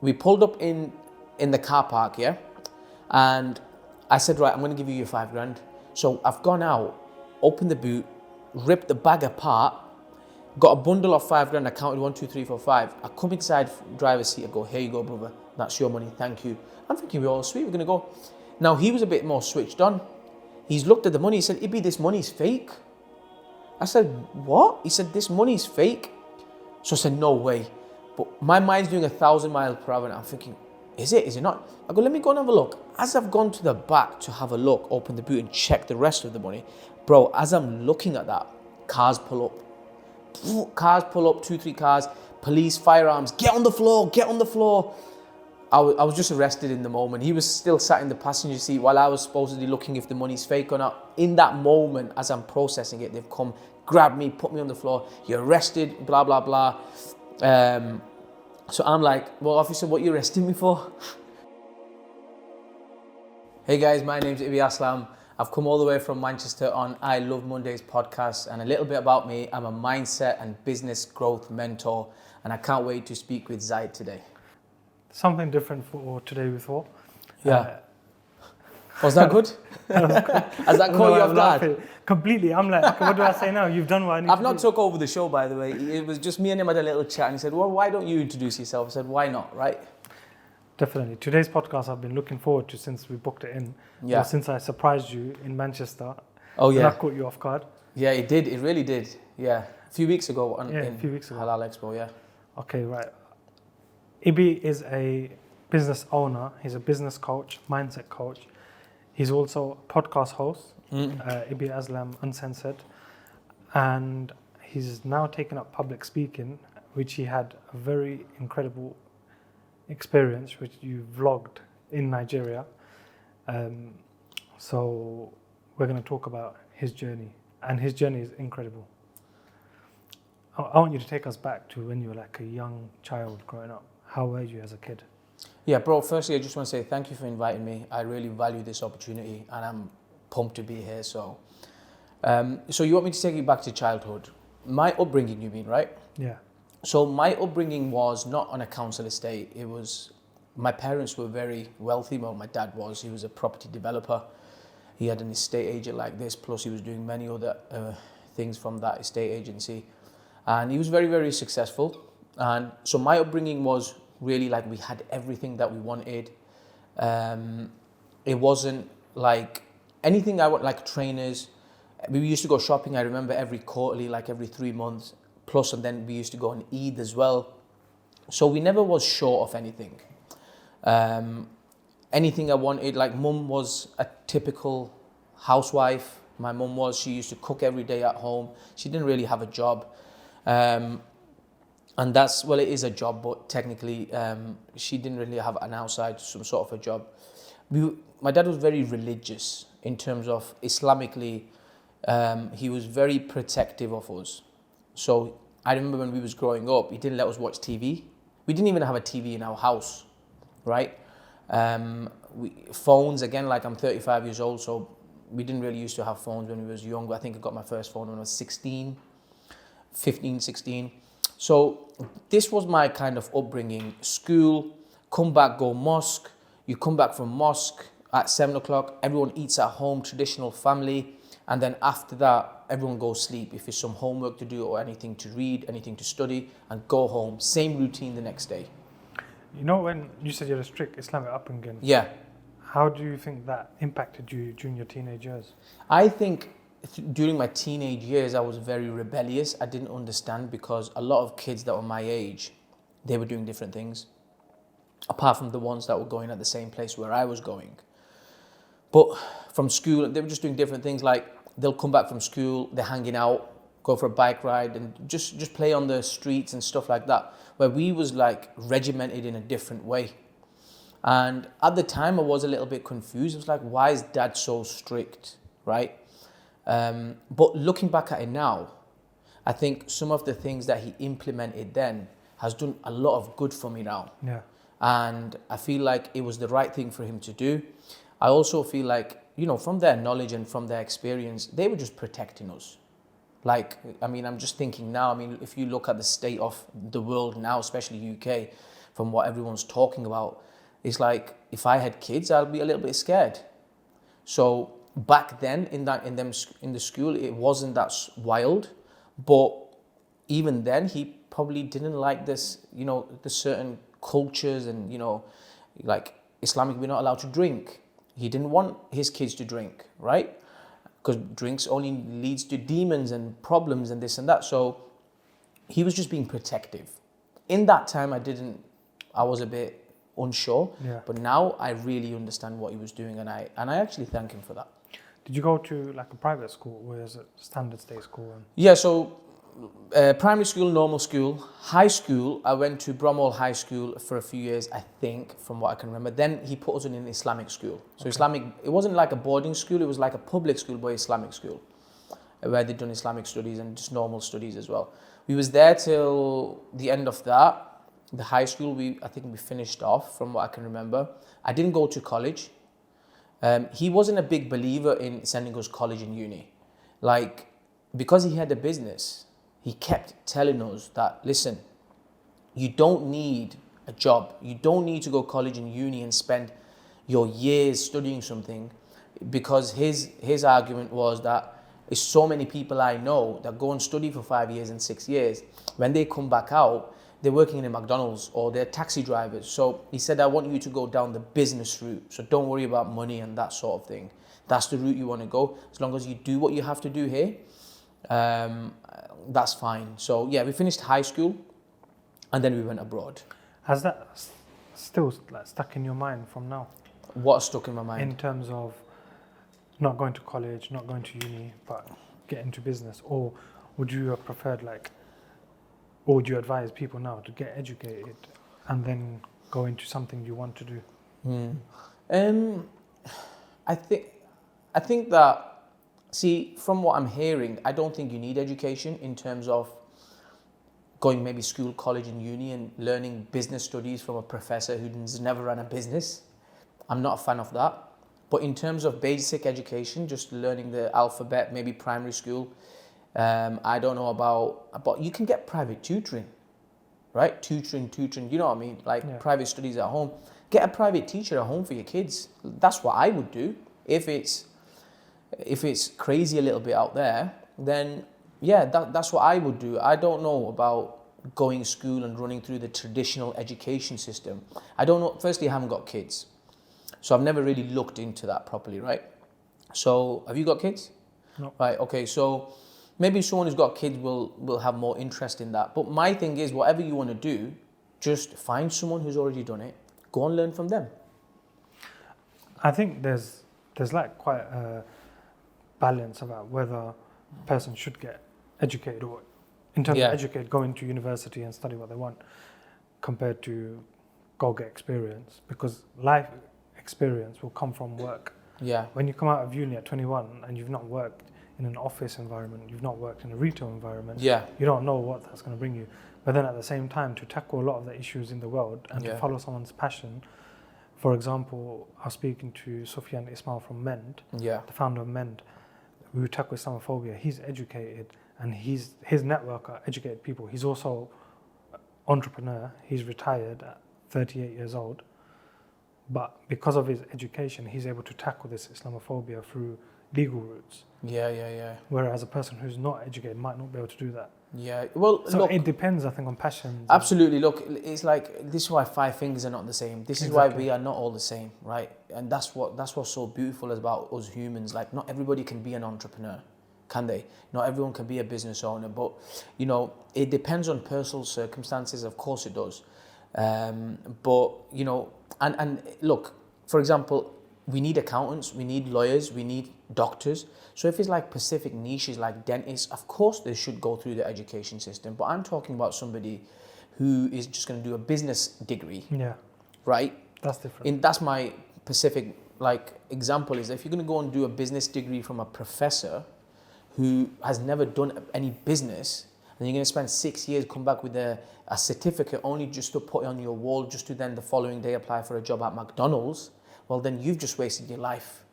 we pulled up in the car park, yeah? And I said, right, I'm going to give you your $5,000. So I've gone out, opened the boot, ripped the bag apart, got a bundle of $5,000. I counted 1, 2, 3, 4, 5. I come inside driver's seat. I go, here you go, brother. That's your money. Thank you. I'm thinking we're all sweet. We're going to go. Now, he was a bit more switched on. He's looked at the money. He said, Ibby, this money's fake. I said, what? He said, this money's fake. So I said, no way. But my mind's doing 1,000 miles per hour. And I'm thinking, is it? Is it not? I go, let me go and have a look. As I've gone to the back to have a look, open the boot and check the rest of the money, bro, as I'm looking at that, cars pull up. Cars pull up, 2, 3 cars, police, firearms, get on the floor, get on the floor. I was just arrested in the moment. He was still sat in the passenger seat while I was supposedly looking if the money's fake or not. In that moment, as I'm processing it, they've come, grabbed me, put me on the floor. You're arrested, blah, blah, blah. So I'm like, well, officer, what are you arresting me for? Hey guys, my name's Ibby Aslam. I've come all the way from Manchester on I Love Mondays podcast, and a little bit about me. I'm a mindset and business growth mentor, and I can't wait to speak with Zaid today. Something different for today we thought. Yeah. Was that good? Has that caught you off guard? Completely. I'm like, what do I say now? You've done what I need to do. I've not took over the show, by the way. It was just me and him had a little chat, and he said, well, why don't you introduce yourself? I said, why not, right? Definitely. Today's podcast I've been looking forward to since we booked it in. Yeah. Or since I surprised you in Manchester. Oh, yeah. And I caught you off guard. Yeah, it did. It really did. Yeah. A few weeks ago. A few weeks ago. Halal Expo, yeah. Okay, right. Ibby is a business owner. He's a business coach, mindset coach. He's also a podcast host, Ibby Aslam Uncensored. And he's now taken up public speaking, which he had a very incredible experience, which you vlogged in Nigeria. So we're going to talk about his journey, and his journey is incredible. I want you to take us back to when you were like a young child growing up. How were you as a kid? Yeah, bro, firstly, I just want to say thank you for inviting me. I really value this opportunity, and I'm pumped to be here. So you want me to take you back to childhood? My upbringing, you mean, right? Yeah. So my upbringing was not on a council estate. It was, my parents were very wealthy. Well, my dad was. He was a property developer. He had an estate agent like this, plus he was doing many other things from that estate agency. And he was very, very successful. And so my upbringing was really like we had everything that we wanted. It wasn't like anything I want, like trainers. We used to go shopping, I remember, every quarterly, like every 3 months. Plus, and then we used to go on Eid as well. So we never was short of anything. Anything I wanted, like mum was a typical housewife. My mum was, she used to cook every day at home. She didn't really have a job. And that's, well, it is a job, but technically she didn't really have an outside, some sort of a job. My dad was very religious in terms of Islamically. He was very protective of us. So I remember when we was growing up, he didn't let us watch TV. We didn't even have a TV in our house, right? Phones, again, like I'm 35 years old, so we didn't really used to have phones when we was young. I think I got my first phone when I was 15, 16. So this was my kind of upbringing. School, come back, go mosque. You come back from mosque at 7 o'clock. Everyone eats at home, traditional family. And then after that, everyone goes sleep. If there's some homework to do or anything to read, anything to study, and go home. Same routine the next day. You know, when you said you had a strict Islamic upbringing. Yeah. How do you think that impacted you during your teenage years? I think during my teenage years, I was very rebellious. I didn't understand because a lot of kids that were my age, they were doing different things. Apart from the ones that were going at the same place where I was going. But from school, they were just doing different things, like they'll come back from school, they're hanging out, go for a bike ride and just play on the streets and stuff like that, where we was like regimented in a different way. And at the time I was a little bit confused. I was like, why is dad so strict, right? But looking back at it now, I think some of the things that he implemented then has done a lot of good for me now. Yeah. And I feel like it was the right thing for him to do. I also feel like, you know, from their knowledge and from their experience, they were just protecting us. Like, I mean, I'm just thinking now, I mean, if you look at the state of the world now, especially UK, from what everyone's talking about. It's like, if I had kids, I'd be a little bit scared. So back then in the school, it wasn't that wild, but even then he probably didn't like this, the certain cultures and, like Islamic, we're not allowed to drink. He didn't want his kids to drink, right? Because drinks only leads to demons and problems and this and that. So he was just being protective. In that time, I was a bit unsure, but now I really understand what he was doing, and I actually thank him for that. Did you go to like a private school, or is it standard state school? Yeah, so primary school, normal school. High school, I went to Bromwell High School for a few years, I think, from what I can remember. Then he put us in an Islamic school. So Islamic, it wasn't like a boarding school, it was like a public school, but Islamic school, where they'd done Islamic studies and just normal studies as well. We was there till the end of that. The high school, I think we finished off, from what I can remember. I didn't go to college. He wasn't a big believer in sending us college and uni. Like, because he had a business, he kept telling us that, listen, you don't need a job. You don't need to go college and uni and spend your years studying something, because his argument was that there's so many people I know that go and study for 5 years and 6 years. When they come back out, they're working in a McDonald's or they're taxi drivers. So he said, I want you to go down the business route. So don't worry about money and that sort of thing. That's the route you want to go. As long as you do what you have to do here, that's fine. So yeah, we finished high school and then we went abroad. Has that still like stuck in your mind from now? What stuck in my mind? In terms of not going to college, not going to uni, but get into business? Or would you have preferred or would you advise people now to get educated and then go into something you want to do? I think that, see, from what I'm hearing, I don't think you need education in terms of going maybe school, college and uni and learning business studies from a professor who's never run a business. I'm not a fan of that. But in terms of basic education, just learning the alphabet, maybe primary school, I don't know about you can get private tutoring, right? Tutoring, you know what I mean? Like private studies at home. Get a private teacher at home for your kids. That's what I would do. If it's crazy a little bit out there, then yeah, that's what I would do. I don't know about going to school and running through the traditional education system. I don't know. Firstly, I haven't got kids. So I've never really looked into that properly, right? So have you got kids? No. Right, okay, so maybe someone who's got kids will have more interest in that. But my thing is, whatever you want to do, just find someone who's already done it. Go and learn from them. I think there's like quite a balance about whether a person should get educated, or in terms of educate, go into university and study what they want, compared to go get experience, because life experience will come from work. Yeah. When you come out of uni at 21 and you've not worked in an office environment, you've not worked in a retail environment, you don't know what that's going to bring you. But then at the same time, to tackle a lot of the issues in the world and to follow someone's passion. For example, I was speaking to Sufyan Ismail from Mend, the founder of Mend. We tackle Islamophobia. He's educated, and his network are educated people. He's also an entrepreneur. He's retired at 38 years old. But because of his education, he's able to tackle this Islamophobia through legal routes. Yeah. Whereas a person who's not educated might not be able to do that. Yeah, well, so look, it depends, I think, on passions. Absolutely. Look, it's like, this is why 5 fingers are not the same. This is why we are not all the same, right? And that's what's so beautiful about us humans. Like, not everybody can be an entrepreneur, can they? Not everyone can be a business owner, but it depends on personal circumstances. Of course it does. But and look, for example, we need accountants, we need lawyers, we need doctors. So if it's like specific niches like dentists, of course they should go through the education system. But I'm talking about somebody who is just going to do a business degree. Yeah. Right? That's different. And that's my specific example, is if you're going to go and do a business degree from a professor who has never done any business, and you're going to spend 6 years, come back with a certificate only just to put it on your wall, just to then the following day apply for a job at McDonald's, well, then you've just wasted your life.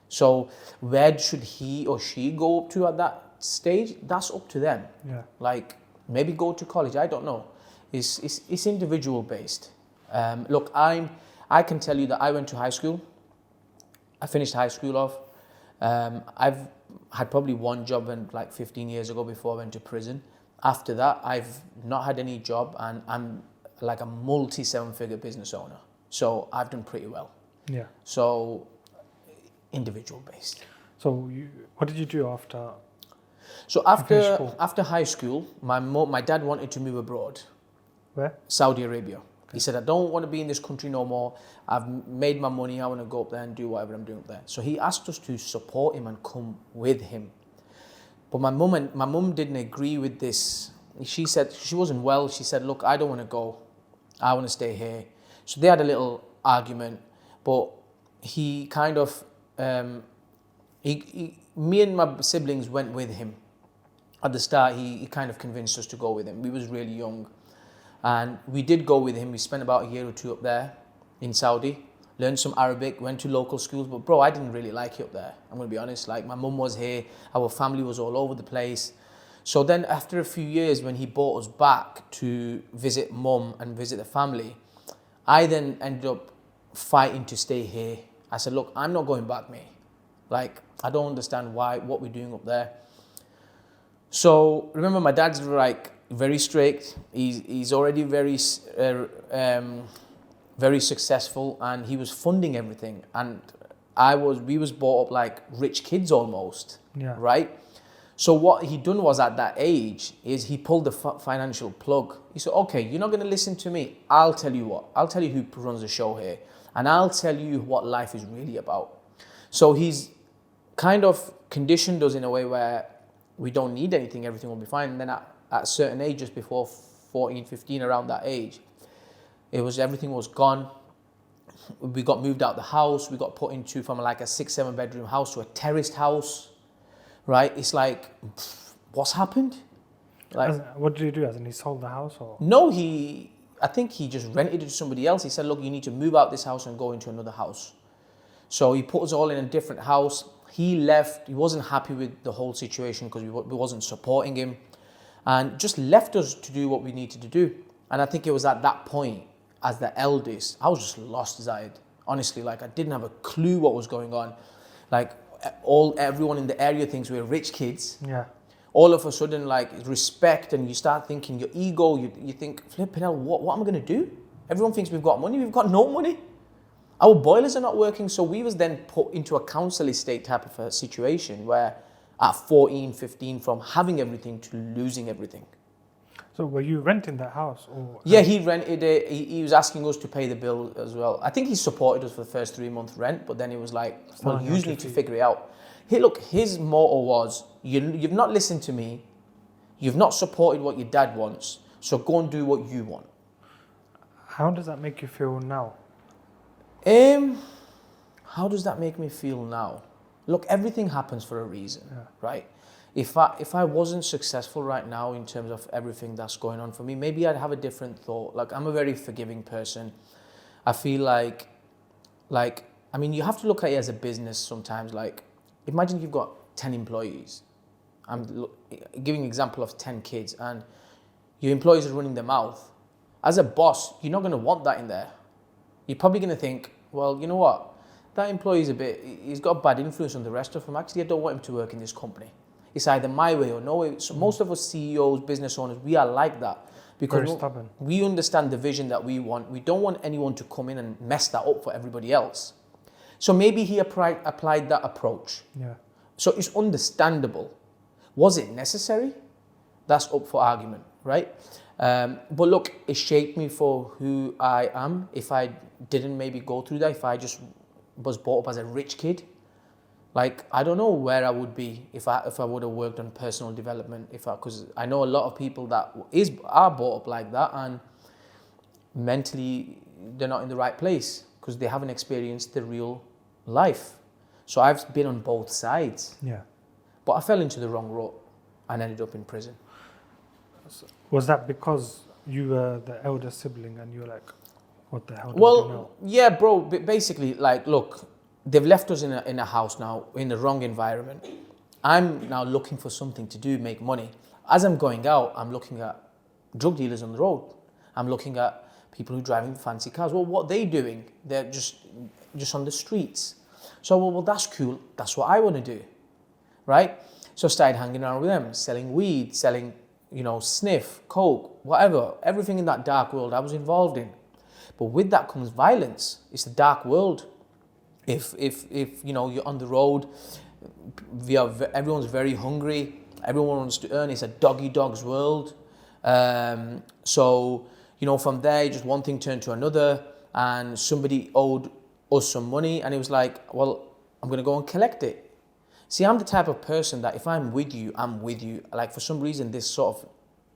So where should he or she go up to at that stage? That's up to them. Yeah. Like, maybe go to college, I don't know. It's individual based. Look, I can tell you that I went to high school. I finished high school off. I've had probably one job like 15 years ago before I went to prison. After that, I've not had any job, and I'm like a multi-seven-figure business owner. So I've done pretty well. Yeah. So individual based. So what did you do after? So finished school? after high school, my dad wanted to move abroad. Where? Saudi Arabia. He said, I don't want to be in this country no more. I've made my money. I want to go up there and do whatever I'm doing up there. So he asked us to support him and come with him. But my mum didn't agree with this. She said she wasn't well. She said, look, I don't want to go. I want to stay here. So they had a little argument. But he kind of, me and my siblings went with him. At the start, he kind of convinced us to go with him. We was really young. And we did go with him. We spent about a year or two up there in Saudi, learned some Arabic, went to local schools. But bro, I didn't really like it up there. I'm going to be honest. Like, my mum was here. Our family was all over the place. So then after a few years, when he brought us back to visit mum and visit the family, I then ended up fighting to stay here. I said, look, I'm not going back, mate. Like, I don't understand what we're doing up there. So remember, my dad's like very strict. He's already very successful, and he was funding everything. And we was brought up like rich kids almost. Yeah. Right. So what he done was, at that age, is he pulled the financial plug. He said, okay, you're not going to listen to me. I'll tell you what. I'll tell you who runs the show here, and I'll tell you what life is really about. So he's kind of conditioned us in a way where we don't need anything, everything will be fine. And then at a certain age, just before 14, 15, around that age, everything was gone. We got moved out the house. We got put from like a 6-7 bedroom house to a terraced house, right? It's like, what's happened? Like, what did he do? As in, he sold the house, or? No, I think he just rented it to somebody else. He said, look, you need to move out this house and go into another house. So he put us all in a different house. He left. He wasn't happy with the whole situation because we wasn't supporting him, and just left us to do what we needed to do. And I think it was at that point, as the eldest, I was just lost, Zaid. Honestly, like, I didn't have a clue what was going on. Like, everyone in the area thinks we're rich kids. Yeah. All of a sudden, like, respect, and you start thinking your ego. You think, flipping hell, what am I going to do? Everyone thinks we've got money. We've got no money. Our boilers are not working. So we was then put into a council estate type of a situation where at 14, 15, from having everything to losing everything. So were you renting that house? Or? Yeah, he rented it. He was asking us to pay the bill as well. I think he supported us for the first 3 months rent, but then he was like, well, you need to figure it out. Hey, look, his motto was, you've not listened to me. You've not supported what your dad wants. So go and do what you want. How does that make you feel now? How does that make me feel now? Look, everything happens for a reason, right? If I wasn't successful right now in terms of everything that's going on for me, maybe I'd have a different thought. Like, I'm a very forgiving person. I feel like, I mean, you have to look at it as a business sometimes. Like, imagine you've got 10 employees. I'm giving an example of 10 kids, and your employees are running their mouth. As a boss, you're not going to want that in there. You're probably going to think, well, you know what? That employee's he's got a bad influence on the rest of them. Actually, I don't want him to work in this company. It's either my way or no way. So most of us CEOs, business owners, we are like that. Because very stubborn. We understand the vision that we want. We don't want anyone to come in and mess that up for everybody else. So maybe he applied that approach. Yeah. So it's understandable. Was it necessary? That's up for argument, right? But look, it shaped me for who I am. If I didn't maybe go through that, if I just was brought up as a rich kid, like, I don't know where I would be if I would have worked on personal development. Because I know a lot of people that are brought up like that, and mentally they're not in the right place because they haven't experienced the real life. So I've been on both sides. Yeah. But I fell into the wrong rut and ended up in prison. Was that because you were the elder sibling and you were like, what the hell do I do now? Yeah, bro. Basically, like, look, they've left us in a house now, in the wrong environment. I'm now looking for something to do, make money. As I'm going out, I'm looking at drug dealers on the road. I'm looking at People who driving fancy cars. Well, what are they doing? They're just on the streets. So, well, that's cool. That's what I want to do, right? So I started hanging around with them, selling weed, selling, sniff, coke, whatever. Everything in that dark world I was involved in. But with that comes violence. It's a dark world. If you're on the road, everyone's very hungry. Everyone wants to earn. It's a dog's world. So from there, just one thing turned to another, and somebody owed us some money, and it was like, well, I'm going to go and collect it. See, I'm the type of person that if I'm with you, I'm with you. Like, for some reason, this sort of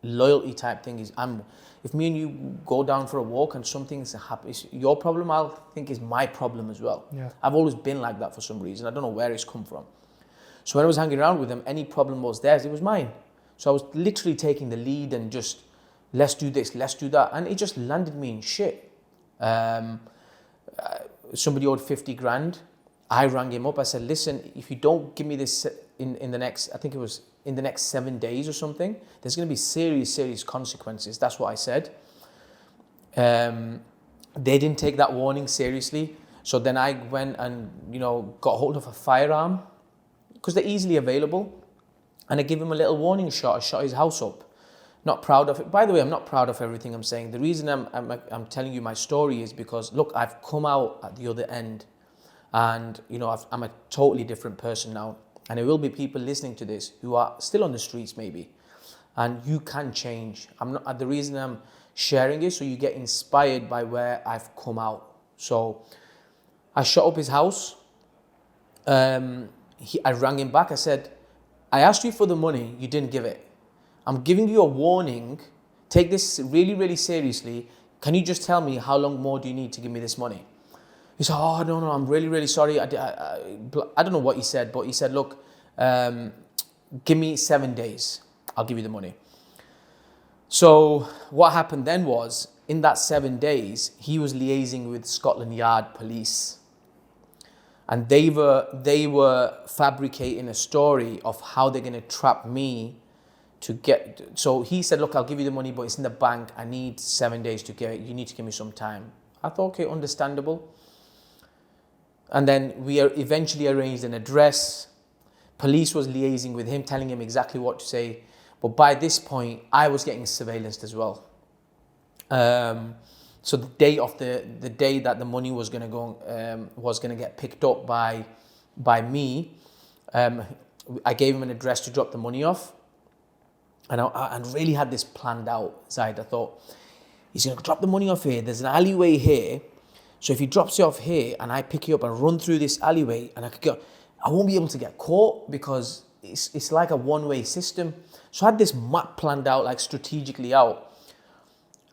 loyalty type thing is, if me and you go down for a walk and something's happening, your problem, I'll think is my problem as well. Yeah. I've always been like that for some reason. I don't know where it's come from. So when I was hanging around with them, any problem was theirs, it was mine. So I was literally taking the lead and just, let's do this, let's do that. And it just landed me in shit. Somebody owed 50 grand. I rang him up. I said, listen, if you don't give me this in the next, I think it was in the next 7 days or something, there's going to be serious consequences. That's what I said. They didn't take that warning seriously. So then I went and, got hold of a firearm because they're easily available. And I gave him a little warning shot. I shot his house up. Not proud of it. By the way, I'm not proud of everything I'm saying. The reason I'm telling you my story is because, look, I've come out at the other end. And, I'm a totally different person now. And there will be people listening to this who are still on the streets maybe. And you can change. The reason I'm sharing it so you get inspired by where I've come out. So I shot up his house. I rang him back. I said, I asked you for the money. You didn't give it. I'm giving you a warning. Take this really, really seriously. Can you just tell me how long more do you need to give me this money? He said, oh, no, I'm really, really sorry. I don't know what he said, but he said, look, give me 7 days. I'll give you the money. So what happened then was, in that 7 days, he was liaising with Scotland Yard police. And they were fabricating a story of how they're going to trap me to get... So he said, look, I'll give you the money, but it's in the bank. I need 7 days to get it. You need to give me some time. I thought, okay, understandable. And then we eventually arranged an address. Police was liaising with him, telling him exactly what to say. But by this point, I was getting surveillanced as well. So the day that the money was going to go, was going to get picked up by me, I gave him an address to drop the money off. And I really had this planned out, Zaid. I thought, he's going to drop the money off here. There's an alleyway here. So if he drops it off here and I pick you up and run through this alleyway, and I won't be able to get caught because it's like a one-way system. So I had this map planned out, like strategically out.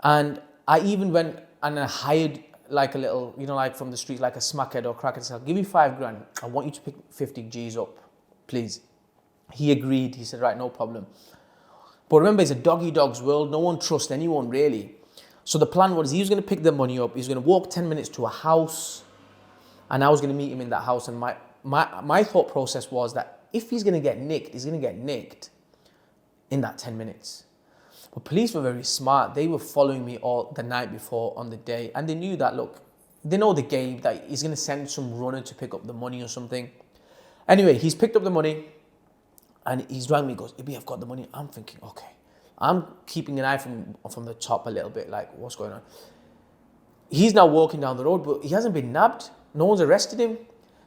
And I even went and I hired like a little, like from the street, like a smackhead or crackhead. So I'll give you 5 grand. I want you to pick 50 G's up, please. He agreed. He said, right, no problem. But remember, it's a dog's world. No one trusts anyone, really. So the plan was he was going to pick the money up. He was going to walk 10 minutes to a house. And I was going to meet him in that house. And my thought process was that if he's going to get nicked, he's going to get nicked in that 10 minutes. But police were very smart. They were following me all the night before on the day. And they knew that, look, they know the game, that he's going to send some runner to pick up the money or something. Anyway, he's picked up the money. And he's rang me, goes, Ibby, I've got the money. I'm thinking, okay. I'm keeping an eye from the top a little bit, like, what's going on? He's now walking down the road, but he hasn't been nabbed. No one's arrested him.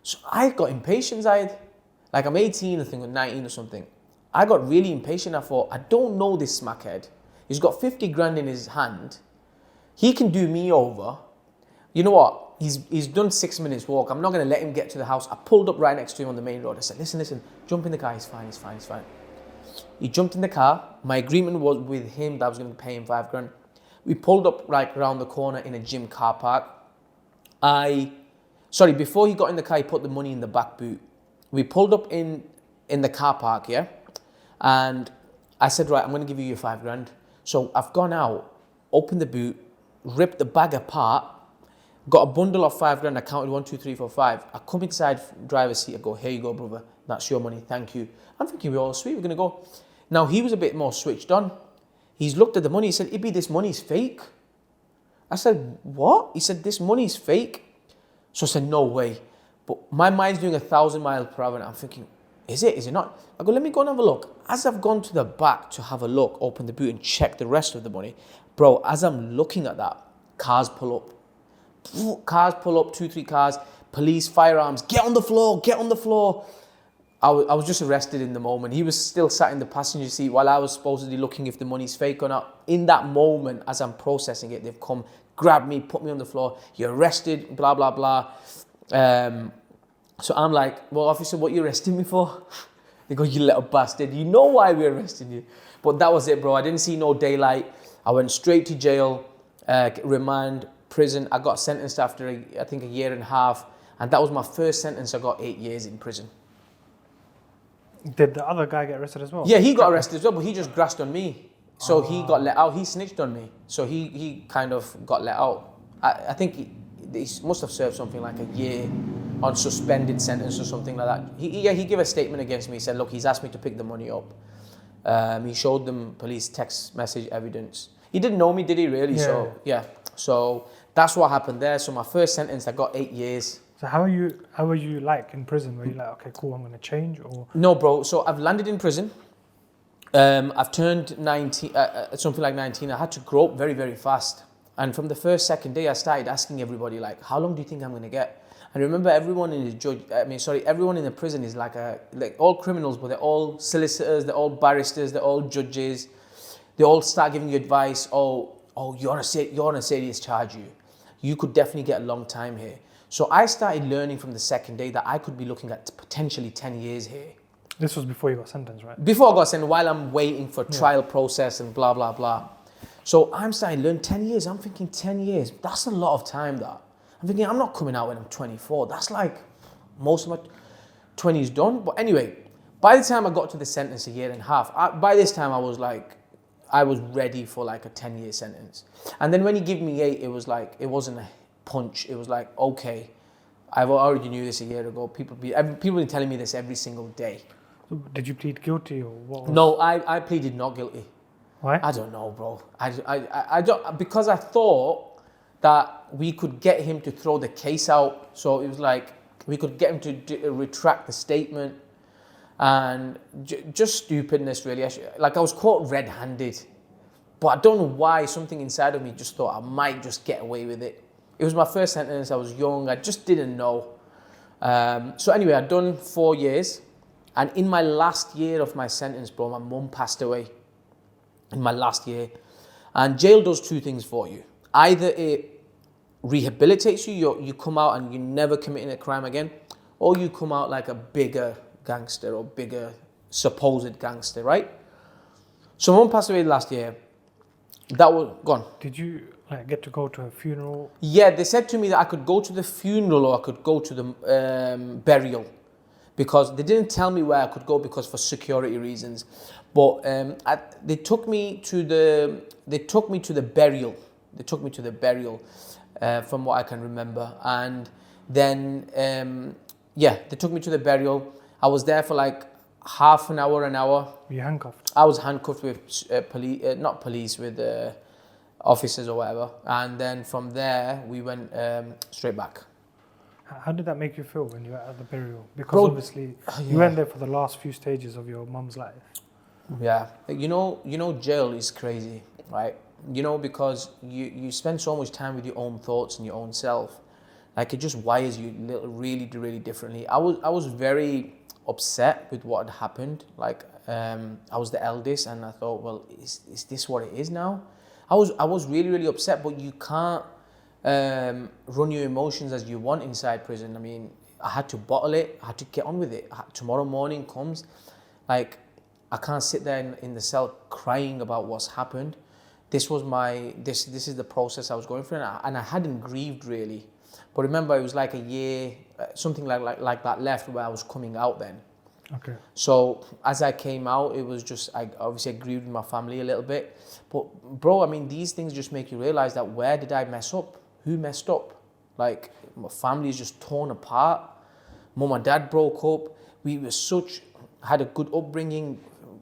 So I got impatient, like I'm 18, I think, or 19 or something. I got really impatient. I thought, I don't know this smackhead. He's got 50 grand in his hand. He can do me over. You know what? He's done 6 minutes walk. I'm not going to let him get to the house. I pulled up right next to him on the main road. I said, listen, jump in the car. He's fine. He jumped in the car. My agreement was with him that I was going to pay him 5 grand. We pulled up right around the corner in a gym car park. Before he got in the car, he put the money in the back boot. We pulled up in the car park, yeah? And I said, right, I'm going to give you your 5 grand. So I've gone out, opened the boot, ripped the bag apart, got a bundle of 5 grand. I counted 1, 2, 3, 4, 5. I come inside driver's seat. I go, here you go, brother. That's your money. Thank you. I'm thinking, we're all sweet. We're going to go. Now, he was a bit more switched on. He's looked at the money. He said, Ibby, this money's fake. I said, what? He said, this money's fake. So I said, no way. But my mind's doing 1,000 miles per hour and I'm thinking, is it? Is it not? I go, let me go and have a look. As I've gone to the back to have a look, open the boot and check the rest of the money, bro, as I'm looking at that, cars pull up. Cars pull up, 2-3 cars, police, firearms, get on the floor, get on the floor. I was just arrested in the moment. He was still sat in the passenger seat while I was supposedly looking if the money's fake or not. In that moment, as I'm processing it, they've come, grabbed me, put me on the floor. You're arrested, blah, blah, blah. So I'm like, well, officer, what you arresting me for? They go, you little bastard. You know why we're arresting you. But that was it, bro. I didn't see no daylight. I went straight to jail, remand, prison. I got sentenced after, I think, 1.5 years. And that was my first sentence. I got 8 years in prison. Did the other guy get arrested as well? Yeah, he got arrested as well, but he just grassed on me. So he got let out. He snitched on me. So he kind of got let out. I think he must have served something like 1 year on suspended sentence or something like that. He gave a statement against me. He said, look, he's asked me to pick the money up. He showed them police text message evidence. He didn't know me, did he really? Yeah. So, yeah. So that's what happened there. So my first sentence, I got 8 years. So how were you like in prison? Were you like, okay, cool, I'm going to change? Or No, bro. So I've landed in prison. I've turned 19, something like 19. I had to grow up very, very fast. And from the second day, I started asking everybody, like, how long do you think I'm going to get? And remember, everyone in everyone in the prison is like all criminals, but they're all solicitors, they're all barristers, they're all judges. They all start giving you advice. Oh, you're on a serious charge. You could definitely get a long time here. So I started learning from the second day that I could be looking at potentially 10 years here. this was before you got sentenced, right? Before I got sentenced, while I'm waiting for trial process and blah, blah, blah. So I'm starting to learn 10 years. I'm thinking 10 years, that's a lot of time that. I'm thinking I'm not coming out when I'm 24. That's like most of my 20s done. But anyway, by the time I got to the sentence 1.5 years, by this time I was ready for like a 10-year sentence. And then when he gave me 8, it was like, it wasn't a punch. It was like, okay, I've already knew this 1 year ago. People been telling me this every single day. So did you plead guilty or what? No, I pleaded not guilty. Why? I don't know, bro. I don't, because I thought that we could get him to throw the case out. So it was like, we could get him to retract the statement. And just stupidness, really. I was caught red-handed. But I don't know why, something inside of me just thought I might just get away with it. It was my first sentence, I was young, I just didn't know. So anyway, I'd done 4 years. And in my last year of my sentence, bro, my mum passed away in my last year. And jail does 2 things for you. Either it rehabilitates you, you come out and you're never committing a crime again, or you come out like a bigger gangster or bigger supposed gangster, right? So mum passed away last year. That was gone. Did you get to go to a funeral? Yeah, they said to me that I could go to the funeral or I could go to the burial, because they didn't tell me where I could go because for security reasons. But they took me to the burial. They took me to the burial, from what I can remember. And then they took me to the burial. I was there for like half an hour. Were you handcuffed? I was handcuffed with with officers or whatever. And then from there, we went straight back. How did that make you feel when you were at the burial? Because Bro, obviously you went there for the last few stages of your mum's life. Yeah, you know, jail is crazy, right? Because you spend so much time with your own thoughts and your own self. Like, it just wires you really, really differently. I was very upset with what had happened. Like, I was the eldest, and I thought, well, is this what it is now? I was really, really upset, but you can't run your emotions as you want inside prison. I mean, I had to bottle it. I had to get on with it. Tomorrow morning comes, like, I can't sit there in the cell crying about what's happened. This was this is the process I was going through, and I hadn't grieved really. But remember, it was like 1 year, something like that left where I was coming out then. Okay. So as I came out, it was just, I obviously grieved with my family a little bit. But bro, I mean, these things just make you realize that where did I mess up? Who messed up? Like, my family is just torn apart. Mum and dad broke up. We were had a good upbringing.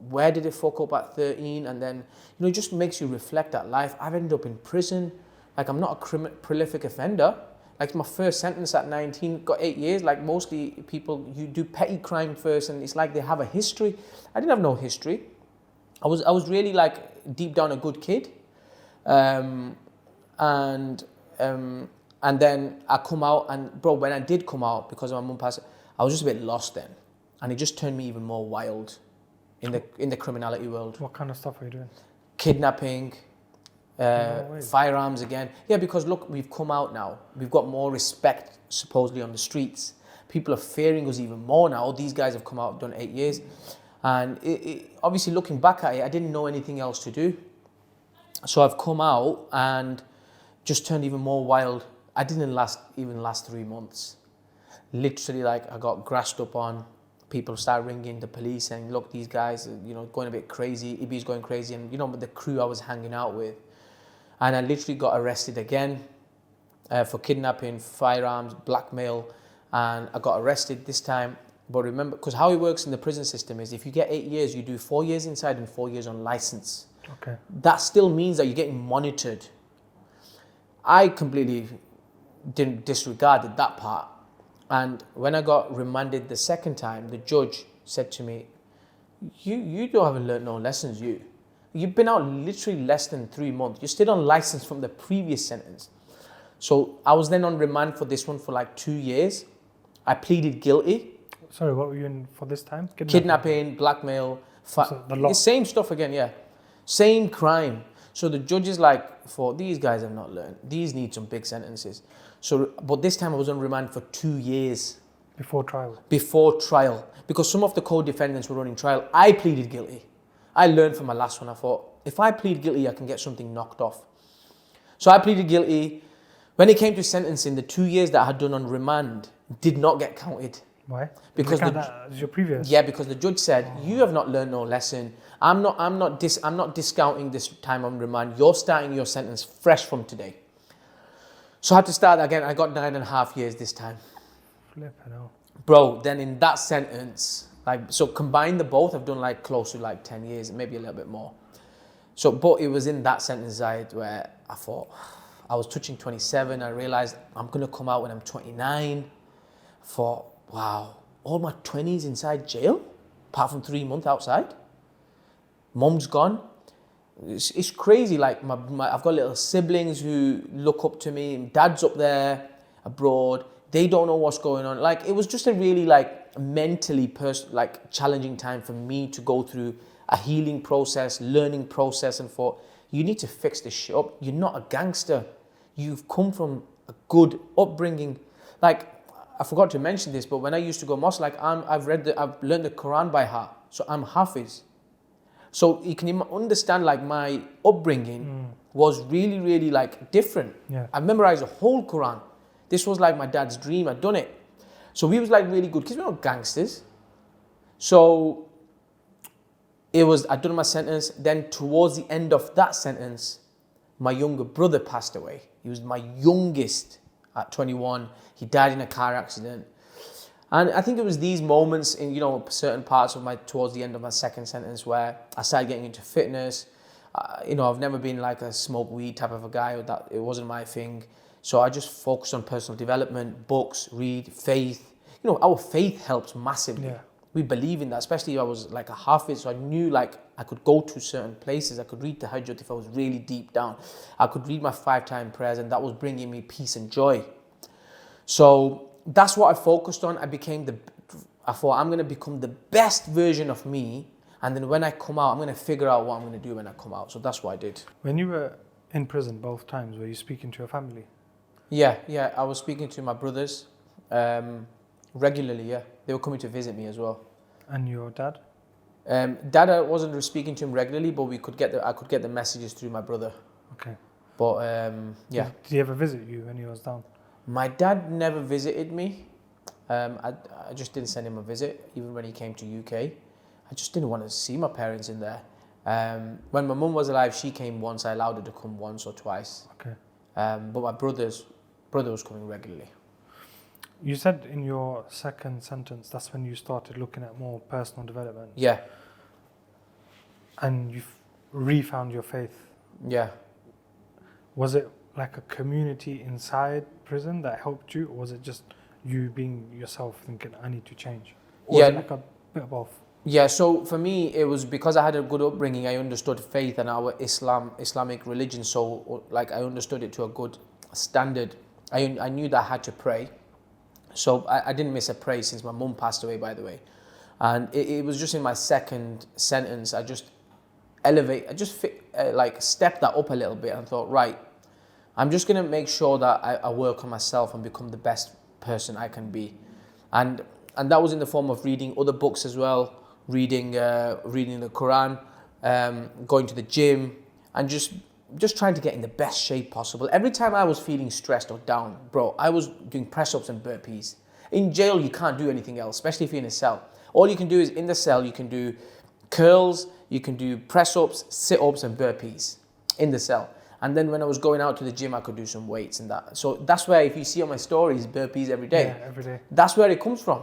Where did it fuck up at 13? And then, it just makes you reflect that life. I've ended up in prison. Like, I'm not a prolific offender. Like, my first sentence at 19, got 8 years. Like, mostly people, you do petty crime first, and it's like they have a history. I didn't have no history. I was really, like, deep down a good kid. And then I come out, and bro, when I did come out, because my mum passed, I was just a bit lost then. And it just turned me even more wild in the criminality world. What kind of stuff are you doing? Kidnapping, No way. firearms again. Yeah, because look, we've come out now. We've got more respect, supposedly, on the streets. People are fearing us even more now. These guys have come out, done 8 years. And obviously, looking back at it, I didn't know anything else to do. So I've come out and just turned even more wild. I didn't last 3 months. Literally, like, I got grassed up on. People started ringing the police saying, look, these guys are, going a bit crazy. Ibby's going crazy. And, the crew I was hanging out with. And I literally got arrested again for kidnapping, firearms, blackmail. And I got arrested this time. But remember, because how it works in the prison system is if you get 8 years, you do 4 years inside and 4 years on license. Okay. That still means that you're getting monitored. I completely disregarded that part. And when I got remanded the second time, the judge said to me, you haven't learned no lessons, you. You've been out literally less than 3 months. You're still on license from the previous sentence. So I was then on remand for this one for like 2 years. I pleaded guilty. Sorry, what were you in for this time? Kidnapping, blackmail, So the lot. the same stuff again, yeah. Same crime. So the judge is like, for these guys have not learned. These need some big sentences. So, but this time I was on remand for 2 years. Before trial. Before trial. Because some of the co-defendants were running trial. I pleaded guilty. I learned from my last one. I thought, if I plead guilty, I can get something knocked off. So I pleaded guilty. When it came to sentencing, the 2 years that I had done on remand did not get counted. Why? Because that as your previous. Yeah, because the judge said, you have not learned no lesson. I'm not discounting this time on remand. You're starting your sentence fresh from today. So I had to start again. I got 9.5 years this time. Flipping hell. Bro, then in that sentence, so combine the both, I've done like close to like 10 years, maybe a little bit more. So, but it was in that sentence where I thought, I was touching 27. I realized I'm going to come out when I'm 29. I thought, wow, all my 20s inside jail, apart from 3 months outside. Mum's gone. It's crazy. Like I've got little siblings who look up to me. Dad's up there abroad. They don't know what's going on. Like, it was just a really mentally challenging time for me to go through a healing process, learning process, and thought, you need to fix this shit up. You're not a gangster. You've come from a good upbringing. Like, I forgot to mention this, but when I used to go mosque, I've learned the Quran by heart. So I'm Hafiz. So you can understand my upbringing was really, really different. Yeah. I memorized the whole Quran. This was my dad's dream. I'd done it. So we was really good kids. We were not gangsters. So I'd done my sentence. Then towards the end of that sentence, my younger brother passed away. He was my youngest at 21. He died in a car accident. And I think it was these moments in, certain parts of towards the end of my second sentence where I started getting into fitness. I've never been a smoke weed type of a guy, or that it wasn't my thing. So I just focused on personal development, books, read, faith. Our faith helps massively. Yeah. We believe in that, especially I was a Hafiz, so I knew I could go to certain places. I could read Tahajjud if I was really deep down. I could read my 5-time prayers, and that was bringing me peace and joy. So that's what I focused on. I thought I'm going to become the best version of me. And then when I come out, I'm going to figure out what I'm going to do when I come out. So that's what I did. When you were in prison both times, were you speaking to your family? Yeah. I was speaking to my brothers regularly, yeah. They were coming to visit me as well. And your dad? Dad, I wasn't speaking to him regularly, but I could get the messages through my brother. Okay. But yeah. Did he ever visit you when he was down? My dad never visited me. I just didn't send him a visit, even when he came to UK. I just didn't want to see my parents in there. When my mum was alive, she came once. I allowed her to come once or twice. Okay. But my brother was coming regularly. You said in your second sentence, that's when you started looking at more personal development. Yeah. And you've refound your faith. Yeah. Was it like a community inside prison that helped you, or was it just you being yourself thinking, I need to change? Or was it like a bit of both? Yeah, so for me, it was because I had a good upbringing. I understood faith and our Islamic religion. So, like, I understood it to a good standard. I knew that I had to pray. So I didn't miss a prayer since my mum passed away, by the way. And it was just in my second sentence, I just stepped that up a little bit and thought, right, I'm just going to make sure that I work on myself and become the best person I can be. And that was in the form of reading other books as well, reading the Quran, going to the gym, and just trying to get in the best shape possible. Every time I was feeling stressed or down, bro, I was doing press-ups and burpees. In jail, you can't do anything else, especially if you're in a cell. All you can do is, in the cell, you can do curls, you can do press-ups, sit-ups, and burpees in the cell. And then when I was going out to the gym, I could do some weights and that. So that's where, if you see on my stories, burpees every day. Yeah, every day. That's where it comes from.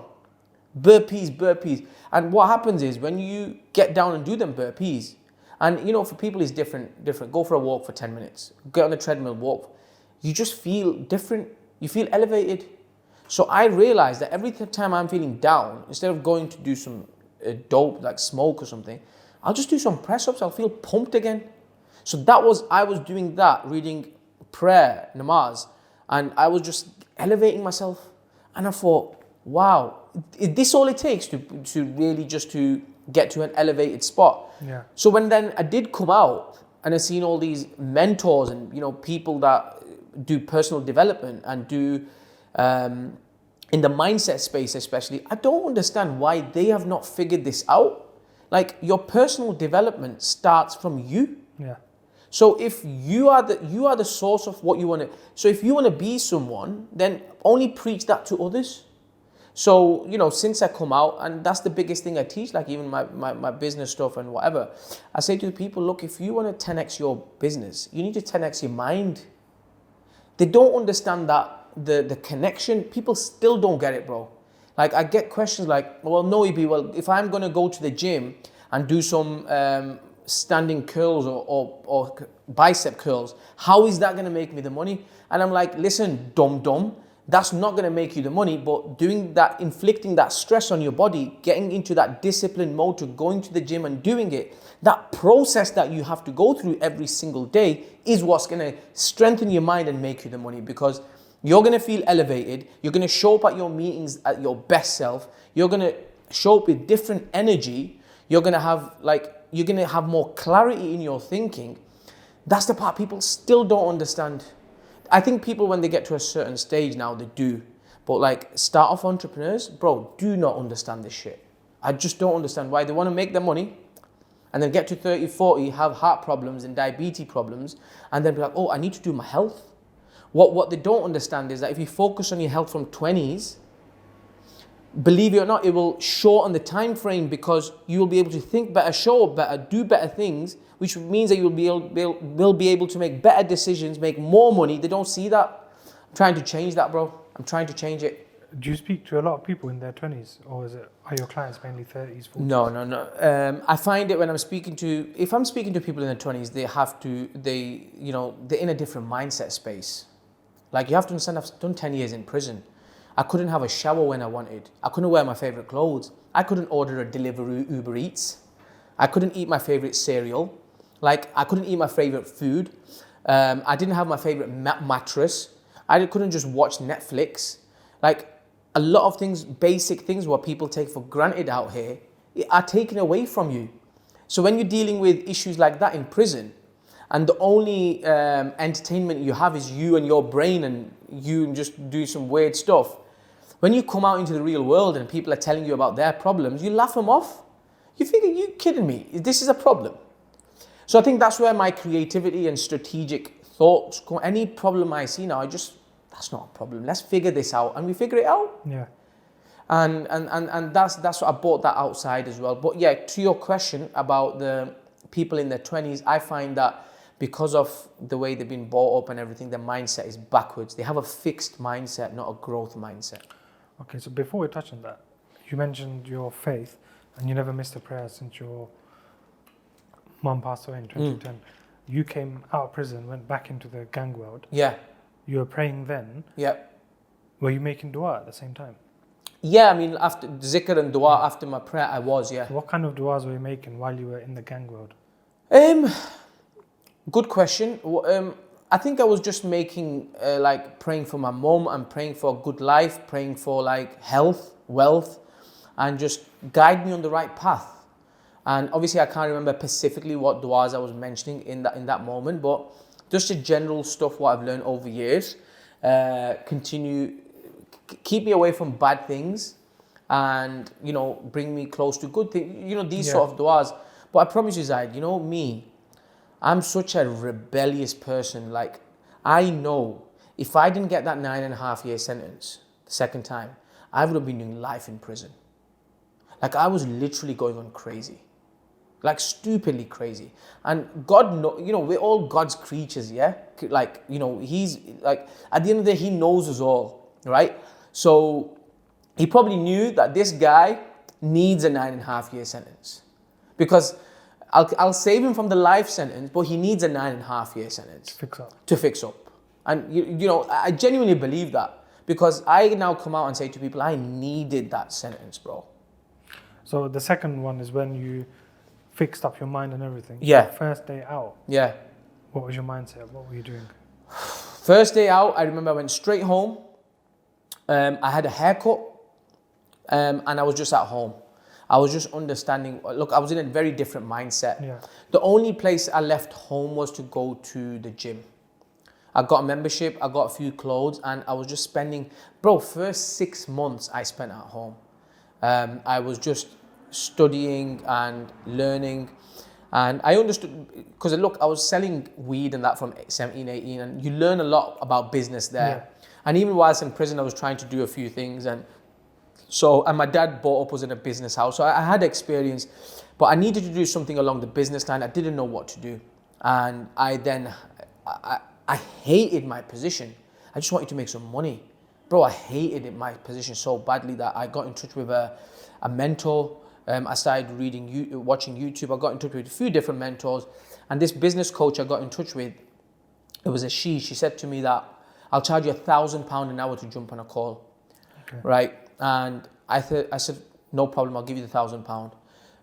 Burpees. And what happens is, when you get down and do them burpees, and for people it's different. Go for a walk for 10 minutes. Get on the treadmill, walk. You just feel different. You feel elevated. So I realized that every time I'm feeling down, instead of going to do some dope, like smoke or something, I'll just do some press-ups. I'll feel pumped again. So I was doing that, reading prayer, namaz, and I was just elevating myself. And I thought, wow, is this all it takes to really just to get to an elevated spot? Yeah. So when then I did come out and I seen all these mentors and people that do personal development and do in the mindset space especially, I don't understand why they have not figured this out. Like, your personal development starts from you. Yeah. So if you are the source of what you want to, so if you want to be someone, then only preach that to others. So, since I come out, and that's the biggest thing I teach, like even my business stuff and whatever, I say to people, look, if you want to 10x your business, you need to 10x your mind. They don't understand that the connection. People still don't get it, bro. Like, I get questions like, well, no, Ibby, well, if I'm going to go to the gym and do some standing curls or bicep curls, how is that going to make me the money? And I'm like, listen, dumb, that's not going to make you the money, but doing that, inflicting that stress on your body, getting into that disciplined mode to going to the gym and doing it, that process that you have to go through every single day is what's going to strengthen your mind and make you the money, because you're going to feel elevated. You're going to show up at your meetings at your best self. You're going to show up with different energy. You're going to have more clarity in your thinking. That's the part people still don't understand. I think people, when they get to a certain stage now, they do. But like, start off entrepreneurs, bro, do not understand this shit. I just don't understand why they want to make their money and then get to 30, 40, have heart problems and diabetes problems, and then be like, oh, I need to do my health. What they don't understand is that if you focus on your health from 20s, believe it or not, it will shorten the time frame, because you will be able to think better, show up better, do better things, which means that you will be able to make better decisions, make more money. They don't see that. I'm trying to change that, bro. I'm trying to change it. Do you speak to a lot of people in their 20s, or are your clients mainly 30s, 40s? No. I find it when if I'm speaking to people in their 20s, they're in a different mindset space. Like, you have to understand, I've done 10 years in prison. I couldn't have a shower when I wanted. I couldn't wear my favorite clothes. I couldn't order a delivery Uber Eats. I couldn't eat my favorite cereal. Like, I couldn't eat my favorite food. I didn't have my favorite mattress. I couldn't just watch Netflix. Like, a lot of things, basic things what people take for granted out here, are taken away from you. So when you're dealing with issues like that in prison, and the only entertainment you have is you and your brain, and you just do some weird stuff, when you come out into the real world and people are telling you about their problems, you laugh them off. You think, are you kidding me? This is a problem. So I think that's where my creativity and strategic thoughts come. Any problem I see now, that's not a problem. Let's figure this out. And we figure it out. Yeah. And that's what I bought that outside as well. But yeah, to your question about the people in their 20s, I find that because of the way they've been brought up and everything, their mindset is backwards. They have a fixed mindset, not a growth mindset. Okay, so before we touch on that, you mentioned your faith, and you never missed a prayer since your mum passed away in 2010. you came out of prison, went back into the gang world. Yeah. You were praying then. Yeah. Were you making dua at the same time? Yeah, I mean, after zikr and dua, after my prayer, I was, yeah. So what kind of duas were you making while you were in the gang world? Good question. I think I was just making, like, praying for my mom and praying for a good life, praying for, like, health, wealth, and just guide me on the right path. And obviously, I can't remember specifically what duas I was mentioning in that moment, but just the general stuff what I've learned over years. Keep me away from bad things, and bring me close to good things. These sort of duas. But I promise you, Zaid, me, I'm such a rebellious person. Like, I know if I didn't get that 9.5-year sentence the second time, I would have been doing life in prison. Like, I was literally going on crazy. Like, stupidly crazy. And God, we're all God's creatures, yeah? Like, he's, like, at the end of the day, he knows us all, right? So he probably knew that this guy needs a 9.5-year sentence. Because I'll save him from the life sentence, but he needs a 9.5-year sentence. To fix up. And, I genuinely believe that. Because I now come out and say to people, I needed that sentence, bro. So the second one is when you fixed up your mind and everything. Yeah. First day out. Yeah. What was your mindset? What were you doing? First day out, I remember I went straight home. I had a haircut, and I was just at home. I was just understanding. Look, I was in a very different mindset. Yeah. The only place I left home was to go to the gym. I got a membership, I got a few clothes, and I was just spending, first 6 months I spent at home. I was just studying and learning, and I understood, because look, I was selling weed and that from 17, 18, and you learn a lot about business there. Yeah. And even whilst in prison, I was trying to do a few things, and my dad brought up us in a business house, so I had experience, but I needed to do something along the business line. I didn't know what to do, and I hated my position. I just wanted to make some money. I hated my position so badly that I got in touch with a mentor. I started watching YouTube. I got in touch with a few different mentors. And this business coach I got in touch with, it was she said to me that I'll charge you £1,000 an hour to jump on a call. Okay. Right? And I said, no problem, I'll give you the £1,000,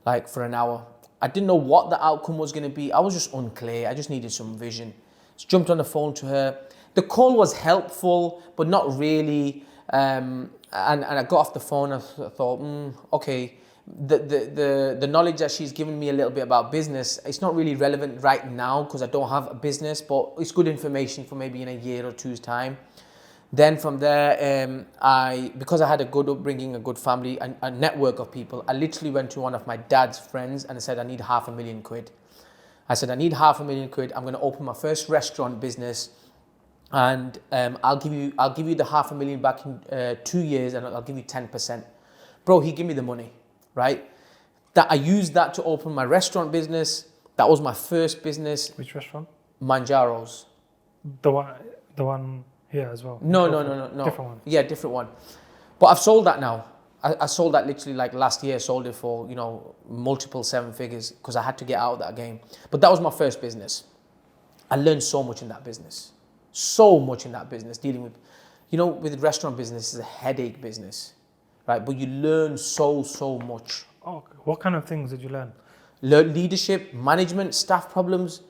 like, for an hour. I didn't know what the outcome was going to be. I was just unclear. I just needed some vision. Just jumped on the phone to her. The call was helpful, but not really. And I got off the phone and I thought, okay, the knowledge that she's given me a little bit about business, it's not really relevant right now because I don't have a business, but it's good information for maybe in a year or two's time. Then from there, because I had a good upbringing, a good family, a network of people, I literally went to one of my dad's friends and I said, I need £500,000. I said, I need £500,000. I'm going to open my first restaurant business, and I'll give you the £500,000 back in 2 years, and I'll give you 10%. He gave me the money, right? That I used that to open my restaurant business. That was my first business. Which restaurant? Manjaro's. The one here as well? No. Different one? Yeah, different one. But I've sold that now. I sold that literally like last year. Sold it for, multiple 7 figures because I had to get out of that game. But that was my first business. I learned so much in that business. So much in that business, dealing with, with restaurant business is a headache business, right? But you learn so much. Oh, what kind of things did you learn? Learn leadership, management, staff problems,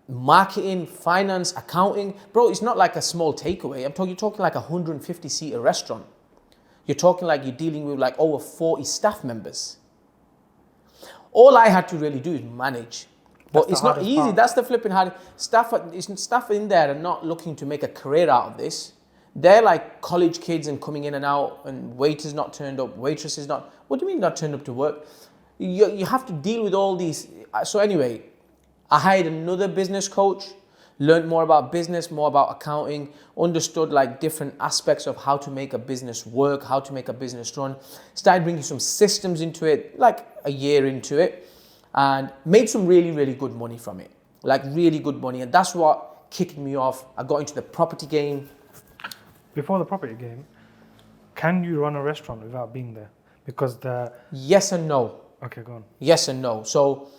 marketing, finance, accounting. It's not like a small takeaway. You're talking like a 150-seater restaurant. You're talking like you're dealing with like over 40 staff members. All I had to really do is manage. But it's not easy. Part. That's the flipping hard. Staff in there are not looking to make a career out of this. They're like college kids and coming in and out, and waiters not turned up, waitresses not. What do you mean not turned up to work? You have to deal with all these. So anyway, I hired another business coach, learned more about business, more about accounting, understood like different aspects of how to make a business work, how to make a business run, started bringing some systems into it, like a year into it, and made some really, really good money from it, like really good money. And that's what kicked me off. I got into the property game. Before the property game, can you run a restaurant without being there? Because Yes and no. Okay, go on. Yes and no. So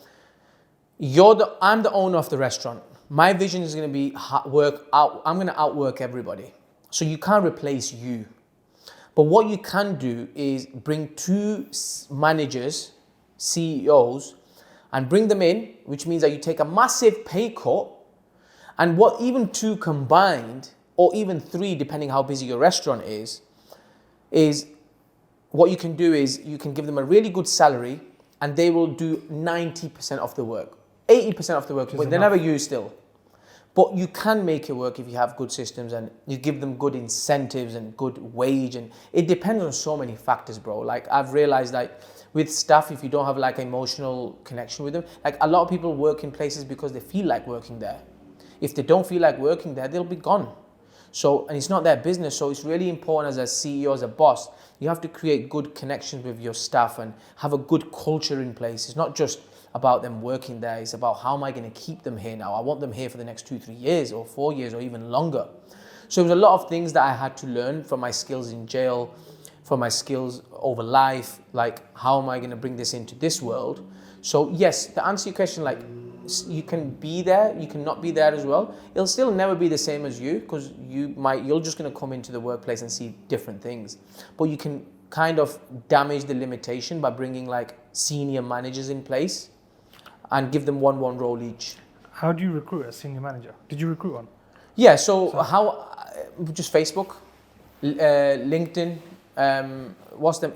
I'm the owner of the restaurant. My vision is going to be I'm going to outwork everybody. So you can't replace you. But what you can do is bring two managers, CEOs, and bring them in, which means that you take a massive pay cut, and what even two combined, or even three, depending how busy your restaurant is what you can do is you can give them a really good salary, and they will do 90% of the work, 80% of the work, but they never use still. But you can make it work if you have good systems and you give them good incentives and good wage, and it depends on so many factors, bro. Like I've realized that with staff, if you don't have like emotional connection with them, like a lot of people work in places because they feel like working there. If they don't feel like working there, they'll be gone. So, and it's not their business. So it's really important as a CEO, as a boss, you have to create good connections with your staff and have a good culture in place. It's not just about them working there. It's about how am I going to keep them here now? I want them here for the next 2-3 years or 4 years or even longer. So it was a lot of things that I had to learn from my skills in jail, from my skills over life, like how am I going to bring this into this world? So yes, to answer your question, like you can be there, you can not be there as well. It'll still never be the same as you, because you're just going to come into the workplace and see different things. But you can kind of damage the limitation by bringing like senior managers in place and give them one role each. How do you recruit a senior manager? Did you recruit one? Yeah, so just Facebook, LinkedIn,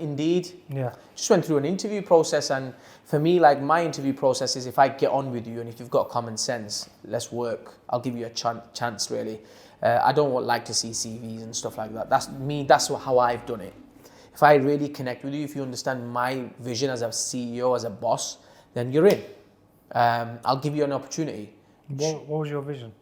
Indeed. Yeah. Just went through an interview process, and for me, like my interview process is if I get on with you and if you've got common sense, let's work. I'll give you a chance, really. I don't like to see CVs and stuff like that. That's me. That's how I've done it. If I really connect with you, if you understand my vision as a CEO, as a boss, then you're in. I'll give you an opportunity. What was your vision?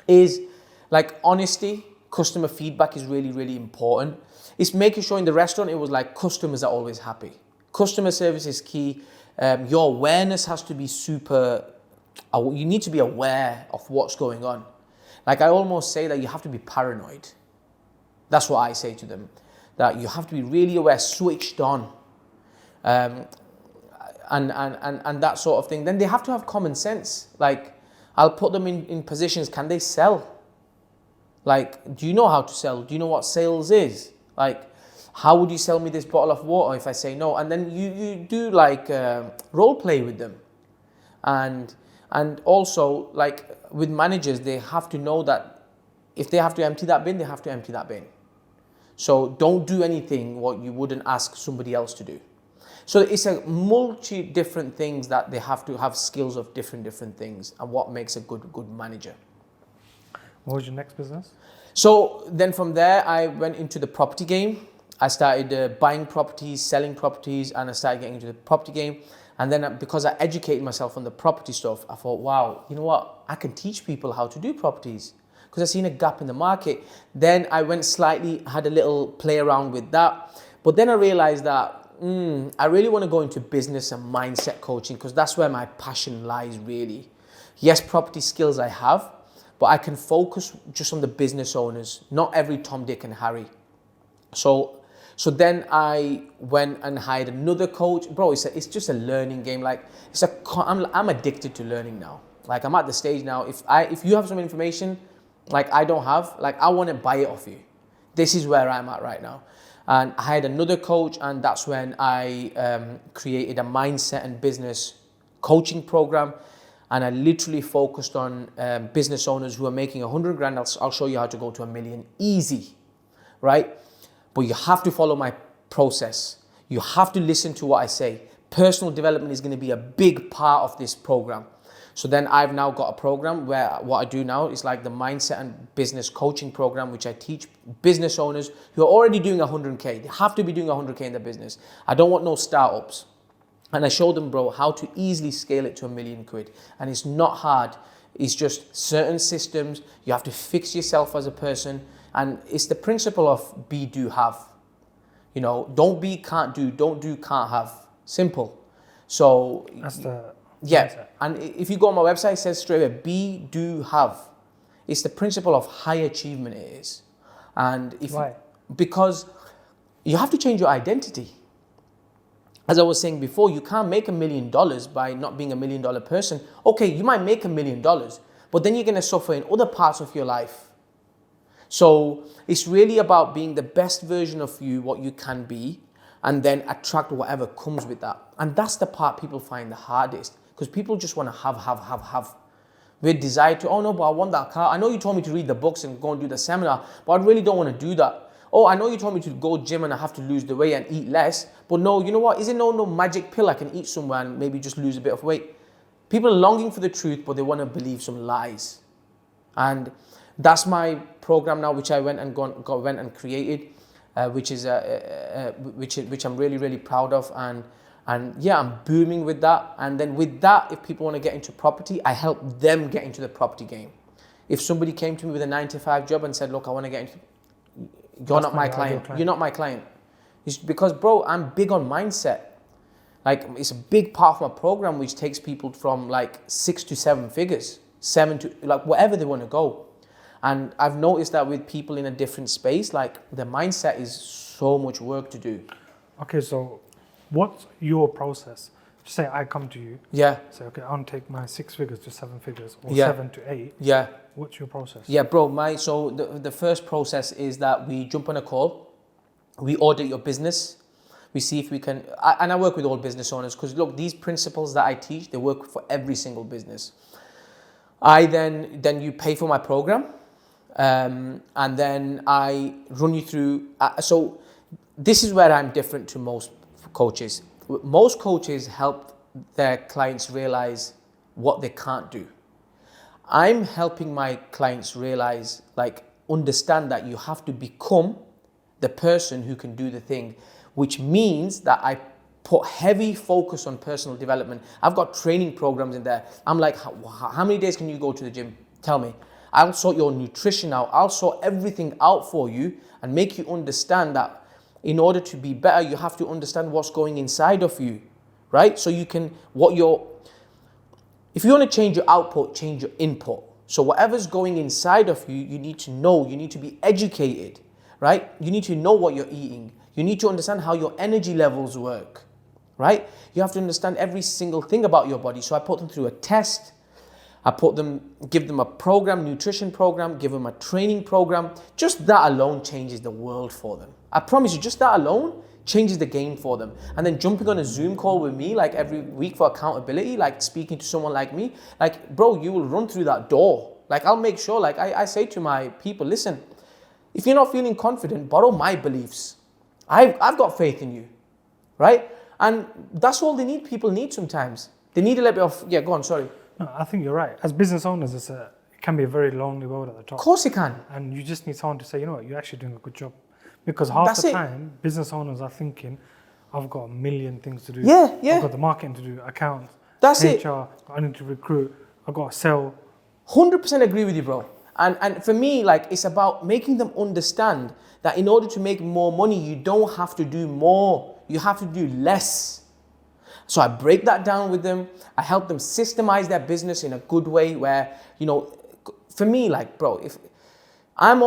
Is like honesty, customer feedback is really, really important. It's making sure in the restaurant, it was like customers are always happy. Customer service is key. Your awareness has to be super, you need to be aware of what's going on. Like I almost say that you have to be paranoid. That's what I say to them, that you have to be really aware, switched on. And that sort of thing. Then they have to have common sense. Like I'll put them in positions, can they sell? Like, do you know how to sell? Do you know what sales is? Like, how would you sell me this bottle of water if I say no? And then you do like role play with them. And also like with managers, they have to know that if they have to empty that bin, they have to empty that bin. So don't do anything what you wouldn't ask somebody else to do. So it's a multi different things that they have to have skills of different things, and what makes a good manager. What was your next business? So then from there, I went into the property game. I started buying properties, selling properties, and I started getting into the property game. And then because I educated myself on the property stuff, I thought, wow, you know what? I can teach people how to do properties, because I seen a gap in the market. Then I went had a little play around with that. But then I realized that I really want to go into business and mindset coaching, because that's where my passion lies, really. Yes, property skills I have, but I can focus just on the business owners, not every Tom, Dick and Harry. So then I went and hired another coach. Bro, it's just a learning game. Like I'm addicted to learning now. Like I'm at the stage now, if you have some information like I don't have, like I want to buy it off you. This is where I'm at right now. And I hired another coach, and that's when I created a mindset and business coaching program. And I literally focused on business owners who are making 100 grand. I'll show you how to go to 1 million easy, right? But you have to follow my process. You have to listen to what I say. Personal development is going to be a big part of this program. So then I've now got a program where what I do now is like the mindset and business coaching program, which I teach business owners who are already doing 100K. They have to be doing 100K in their business. I don't want no startups. And I showed them, bro, how to easily scale it to £1 million. And it's not hard. It's just certain systems. You have to fix yourself as a person. And it's the principle of be, do, have. You know, don't be, can't do. Don't do, can't have. Simple. So That's the yeah. mindset. And if you go on my website, it says straight away, be, do, have. It's the principle of high achievement it is. And Why? Because you have to change your identity. as I was saying before, you can't make $1 million by not being $1 million person. Okay, you might make $1 million, but then you're going to suffer in other parts of your life. So it's really about being the best version of you, what you can be, and then attract whatever comes with that. And that's the part people find the hardest, because people just want to have. We desire to, oh no, but I want that car. I know you told me to read the books and go and do the seminar, but I really don't want to do that. Oh, I know you told me to go gym and I have to lose the weight and eat less, but no, you know what? Is it no magic pill I can eat somewhere and maybe just lose a bit of weight? People are longing for the truth, but they want to believe some lies. And that's my program now, which I went and created, which I'm really, really proud of. And yeah, I'm booming with that. And then with that, if people want to get into property, I help them get into the property game. If somebody came to me with a 9-to-5 job and said, look, I want to get into, you're not my client. You're not my client. It's because, bro, I'm big on mindset. Like, it's a big part of my program, which takes people from like 6 to 7 figures, 7 to like wherever they want to go. And I've noticed that with people in a different space, like the mindset is so much work to do. Okay, so what's your process? Say I come to you. Yeah. Say, okay, I want to take my 6 figures to 7 figures, or Yeah. 7 to 8. Yeah. What's your process? Yeah, bro. So the first process is that we jump on a call, we audit your business, we see if we can, and I work with all business owners, because look, these principles that I teach, they work for every single business. Then you pay for my program, and then I run you through. So this is where I'm different to most coaches. Most coaches help their clients realize what they can't do. I'm helping my clients realize, like, understand that you have to become the person who can do the thing, which means that I put heavy focus on personal development. I've got training programs in there. I'm like, how many days can you go to the gym? Tell me. I'll sort your nutrition out. I'll sort everything out for you and make you understand that in order to be better, you have to understand what's going inside of you, right? So you can, if you want to change your output, change your input. So whatever's going inside of you, you need to know, you need to be educated, right? You need to know what you're eating. You need to understand how your energy levels work, right? You have to understand every single thing about your body. So I put them through a test. Give them a program, nutrition program, give them a training program. Just that alone changes the world for them. I promise you, just that alone changes the game for them. And then jumping on a Zoom call with me, like every week for accountability, like speaking to someone like me, like, bro, you will run through that door. Like, I'll make sure, like I say to my people, listen, if you're not feeling confident, borrow my beliefs. I've got faith in you, right? And that's all people need sometimes. They need a little bit of, yeah, go on, sorry. No, I think you're right. As business owners, it can be a very lonely road at the top. Of course it can. And you just need someone to say, you know what, you're actually doing a good job. Because half the time, business owners are thinking, I've got a million things to do. Yeah. I've got the marketing to do, accounts, HR, I need to recruit, I've got to sell. 100% agree with you, bro. And for me, like, it's about making them understand that in order to make more money, you don't have to do more. You have to do less. So I break that down with them. I help them systemize their business in a good way where, for me, like, bro, I am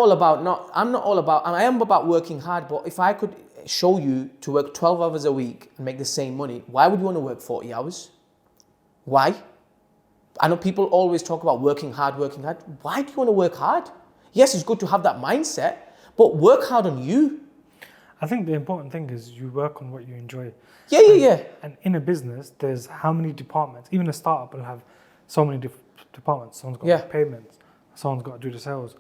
about working hard, but if I could show you to work 12 hours a week and make the same money, why would you want to work 40 hours? Why? I know people always talk about working hard. Why do you want to work hard? Yes, it's good to have that mindset, but work hard on you. I think the important thing is you work on what you enjoy. Yeah. And in a business, there's how many departments? Even a startup will have so many departments. Someone's got to do payments, someone's got to do the sales.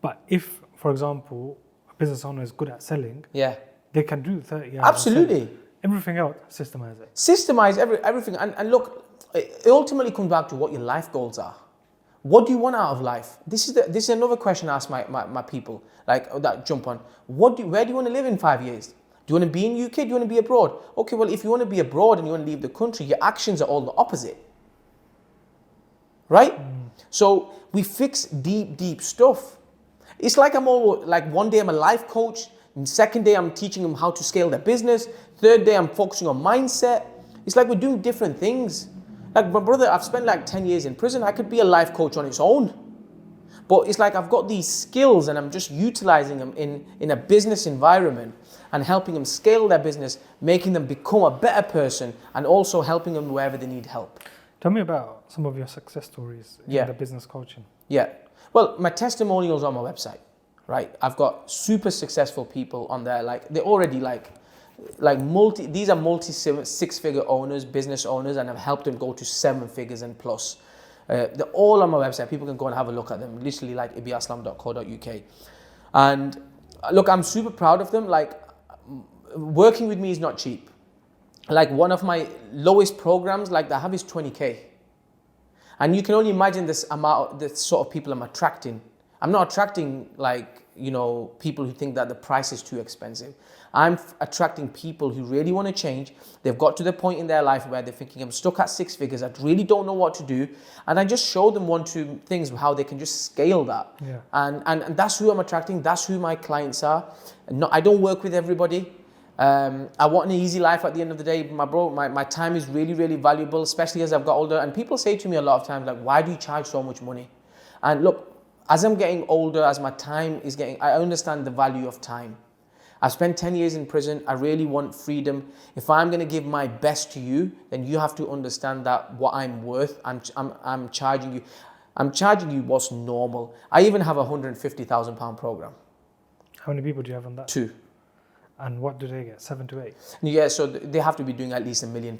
But if, for example, a business owner is good at selling, they can do 30 hours. Absolutely. Everything else, systemize it. Systemize everything. And look, it ultimately comes back to what your life goals are. What do you want out of life? This is another question I ask my people, like, that jump on. Where do you want to live in 5 years? Do you want to be in UK? Do you want to be abroad? Okay, well, if you want to be abroad and you want to leave the country, your actions are all the opposite. Right? So we fix deep stuff. It's like one day I'm a life coach, and second day I'm teaching them how to scale their business, third day I'm focusing on mindset. It's like we're doing different things. Like my brother, I've spent like 10 years in prison. I could be a life coach on its own. But it's like I've got these skills and I'm just utilizing them in a business environment and helping them scale their business, making them become a better person, and also helping them wherever they need help. Tell me about some of your success stories in the business coaching. Yeah. Well, my testimonials on my website, right? I've got super successful people on there. Like they're already these are multi six-figure owners, business owners, and I've helped them go to 7 figures and plus. They're all on my website. People can go and have a look at them. Literally like ibbyaslam.co.uk. And look, I'm super proud of them. Like working with me is not cheap. Like one of my lowest programs like that I have is 20K. And you can only imagine the sort of people I'm attracting. I'm not attracting people who think that the price is too expensive. I'm attracting people who really want to change. They've got to the point in their life where they're thinking, I'm stuck at 6 figures. I really don't know what to do. And I just show them 1-2 things how they can just scale that. Yeah. And that's who I'm attracting. That's who my clients are. I don't work with everybody. I want an easy life at the end of the day. My time is really, really valuable, especially as I've got older. And people say to me a lot of times, like, why do you charge so much money? And look, as I'm getting older, as my time is getting, I understand the value of time. I've spent 10 years in prison. I really want freedom. If I'm going to give my best to you, then you have to understand that what I'm worth, I'm charging you. I'm charging you what's normal. I even have a £150,000 program. How many people do you have on that? 2. And what do they get? 7 to 8? Yeah, so they have to be doing at least £1 million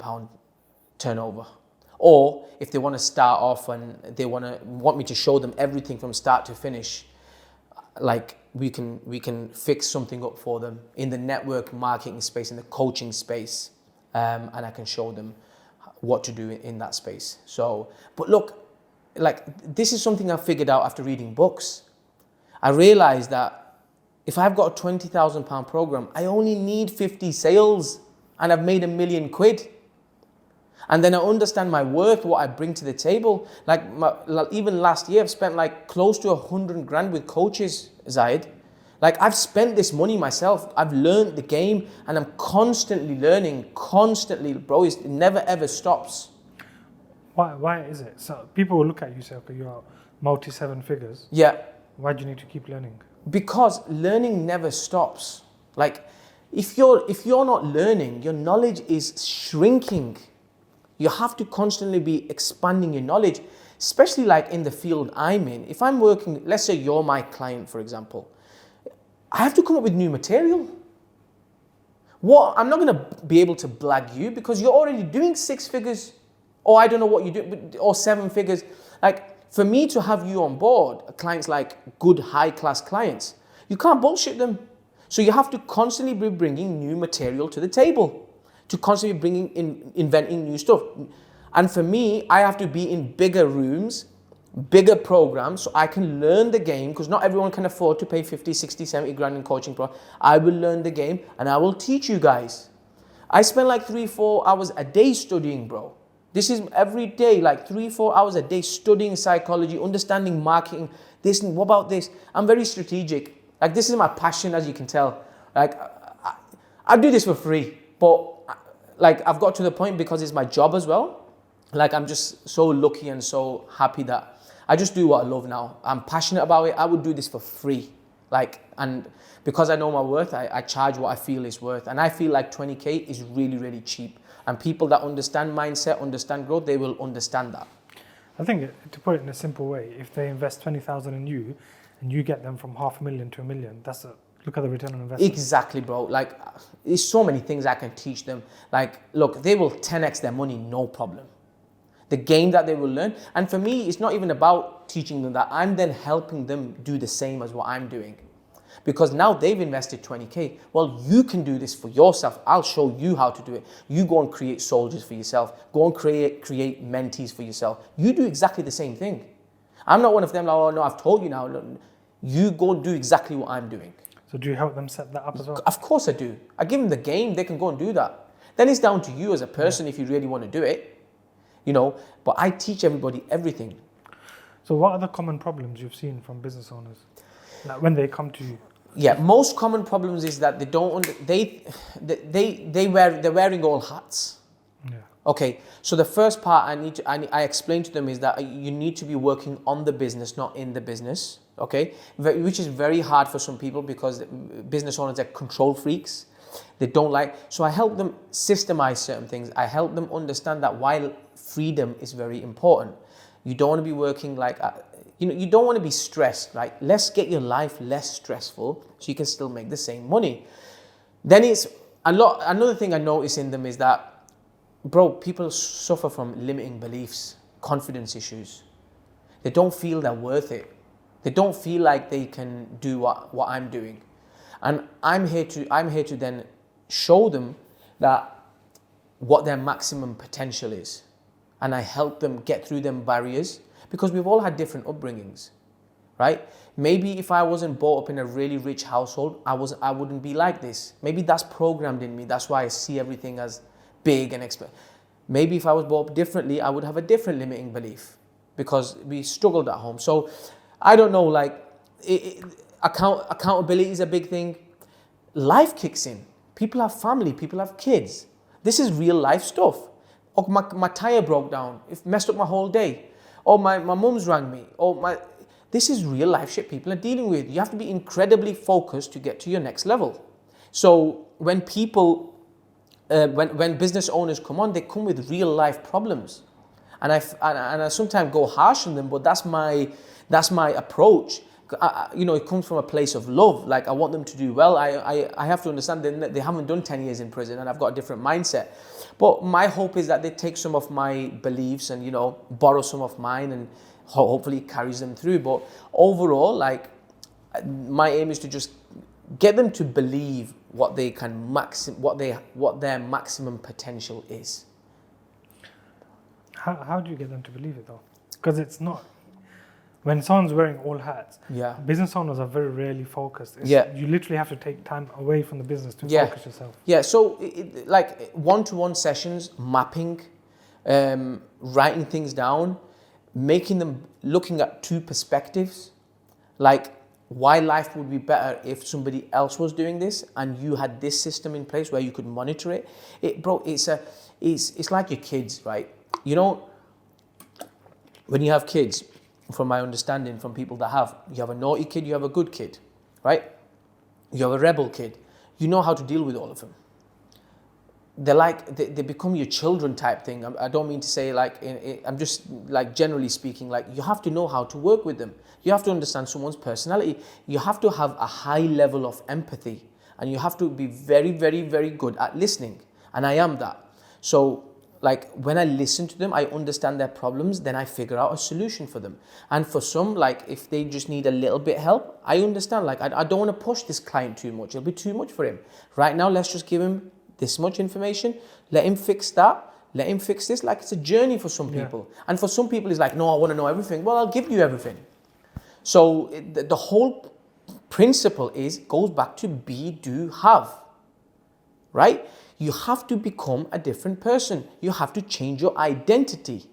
turnover. Or if they want to start off and they want me to show them everything from start to finish, like we can fix something up for them in the network marketing space, in the coaching space, and I can show them what to do in that space. So, but look, like this is something I figured out after reading books. I realized that if I've got a £20,000 program, I only need 50 sales and I've made £1 million. And then I understand my worth, what I bring to the table. Like even last year, I've spent like close to 100 grand with coaches, Zaid. Like I've spent this money myself. I've learned the game and I'm constantly learning, bro. It never ever stops. Why is it? So people will look at you and say, okay, you're multi 7 figures. Yeah. Why do you need to keep learning? Because learning never stops. Like if you're not learning, your knowledge is shrinking. You have to constantly be expanding your knowledge, especially like in the field I'm in. If I'm working, let's say you're my client, for example, I have to come up with new material. I'm not going to be able to blag you because you're already doing 6 figures, or I don't know what you do, or 7 figures. Like for me to have you on board, clients like good high-class clients, you can't bullshit them. So you have to constantly be bringing new material to the table, to constantly inventing new stuff. And for me, I have to be in bigger rooms, bigger programs, so I can learn the game, because not everyone can afford to pay 50, 60, 70 grand in coaching. I will learn the game and I will teach you guys. I spend like 3-4 hours a day studying, bro. This is every day, like 3-4 hours a day studying psychology, understanding marketing, this and what about this. I'm very strategic. Like this is my passion, as you can tell. Like I do this for free, but like I've got to the point, because it's my job as well. Like I'm just so lucky and so happy that I just do what I love now. I'm passionate about it. I would do this for free. And because I know my worth, I charge what I feel is worth. And I feel like 20K is really, really cheap. And people that understand mindset, understand growth, they will understand that. I think, to put it in a simple way, if they invest 20,000 in you and you get them from $500,000 to $1 million, look at the return on investment. Exactly, bro. Like, there's so many things I can teach them. Like, look, they will 10x their money, no problem. The game that they will learn. And for me, it's not even about teaching them that. I'm then helping them do the same as what I'm doing. Because now they've invested 20K. Well, you can do this for yourself. I'll show you how to do it. You go and create soldiers for yourself. Go and create mentees for yourself. You do exactly the same thing. I'm not one of them, like, oh, no, I've told you now. No, you go and do exactly what I'm doing. So do you help them set that up as well? Of course I do. I give them the game. They can go and do that. Then it's down to you as a person if you really want to do it. But I teach everybody everything. So what are the common problems you've seen from business owners, like when they come to you? Yeah, most common problems is that they're wearing all hats. Yeah. Okay, so the first part I explain to them is that you need to be working on the business, not in the business. okay? Which is very hard for some people because business owners are control freaks. They don't like, so I help them systemize certain things. I help them understand that while freedom is very important, you don't want to be working like, you don't want to be stressed, right? Let's get your life less stressful so you can still make the same money. Then it's another thing I notice in them is that, bro, people suffer from limiting beliefs, confidence issues. They don't feel they're worth it. They don't feel like they can do what I'm doing. And I'm here to then show them that what their maximum potential is. And I help them get through them barriers because we've all had different upbringings, right? Maybe if I wasn't brought up in a really rich household, I wouldn't be like this. Maybe that's programmed in me. That's why I see everything as big and expensive. Maybe if I was brought up differently, I would have a different limiting belief because we struggled at home. So I don't know, like accountability is a big thing. Life kicks in. People have family, people have kids. This is real life stuff. Or my tire broke down, it messed up my whole day. Or my mum's rang me. This is real life shit people are dealing with. You have to be incredibly focused to get to your next level. So when people, when business owners come on, they come with real life problems. And I sometimes go harsh on them, but that's my approach. It comes from a place of love. Like I want them to do well. I have to understand that they haven't done 10 years in prison and I've got a different mindset. But my hope is that they take some of my beliefs and, borrow some of mine and hopefully it carries them through. But overall, like my aim is to just get them to believe what they can what their maximum potential is. How do you get them to believe it though? Because it's not. When someone's wearing all hats, business owners are very rarely focused. You literally have to take time away from the business to focus yourself. Yeah, so like one-to-one sessions, mapping, writing things down, making them looking at two perspectives, like why life would be better if somebody else was doing this and you had this system in place where you could monitor it. It's like your kids, right? When you have kids, from my understanding from people that you have a naughty kid, you have a good kid, right? You have a rebel kid. You know how to deal with all of them. They become your children type thing. I don't mean to say I'm just like generally speaking, like you have to know how to work with them. You have to understand someone's personality. You have to have a high level of empathy and you have to be very, very, very good at listening. And I am that. So like when I listen to them, I understand their problems, then I figure out a solution for them. And for some, like if they just need a little bit help, I understand, like I don't want to push this client too much. It'll be too much for him. Right now, let's just give him this much information. Let him fix that. Let him fix this. Like it's a journey for some people. And for some people, it's like, no, I want to know everything. Well, I'll give you everything. So the whole principle goes back to be, do, have, right? You have to become a different person. You have to change your identity.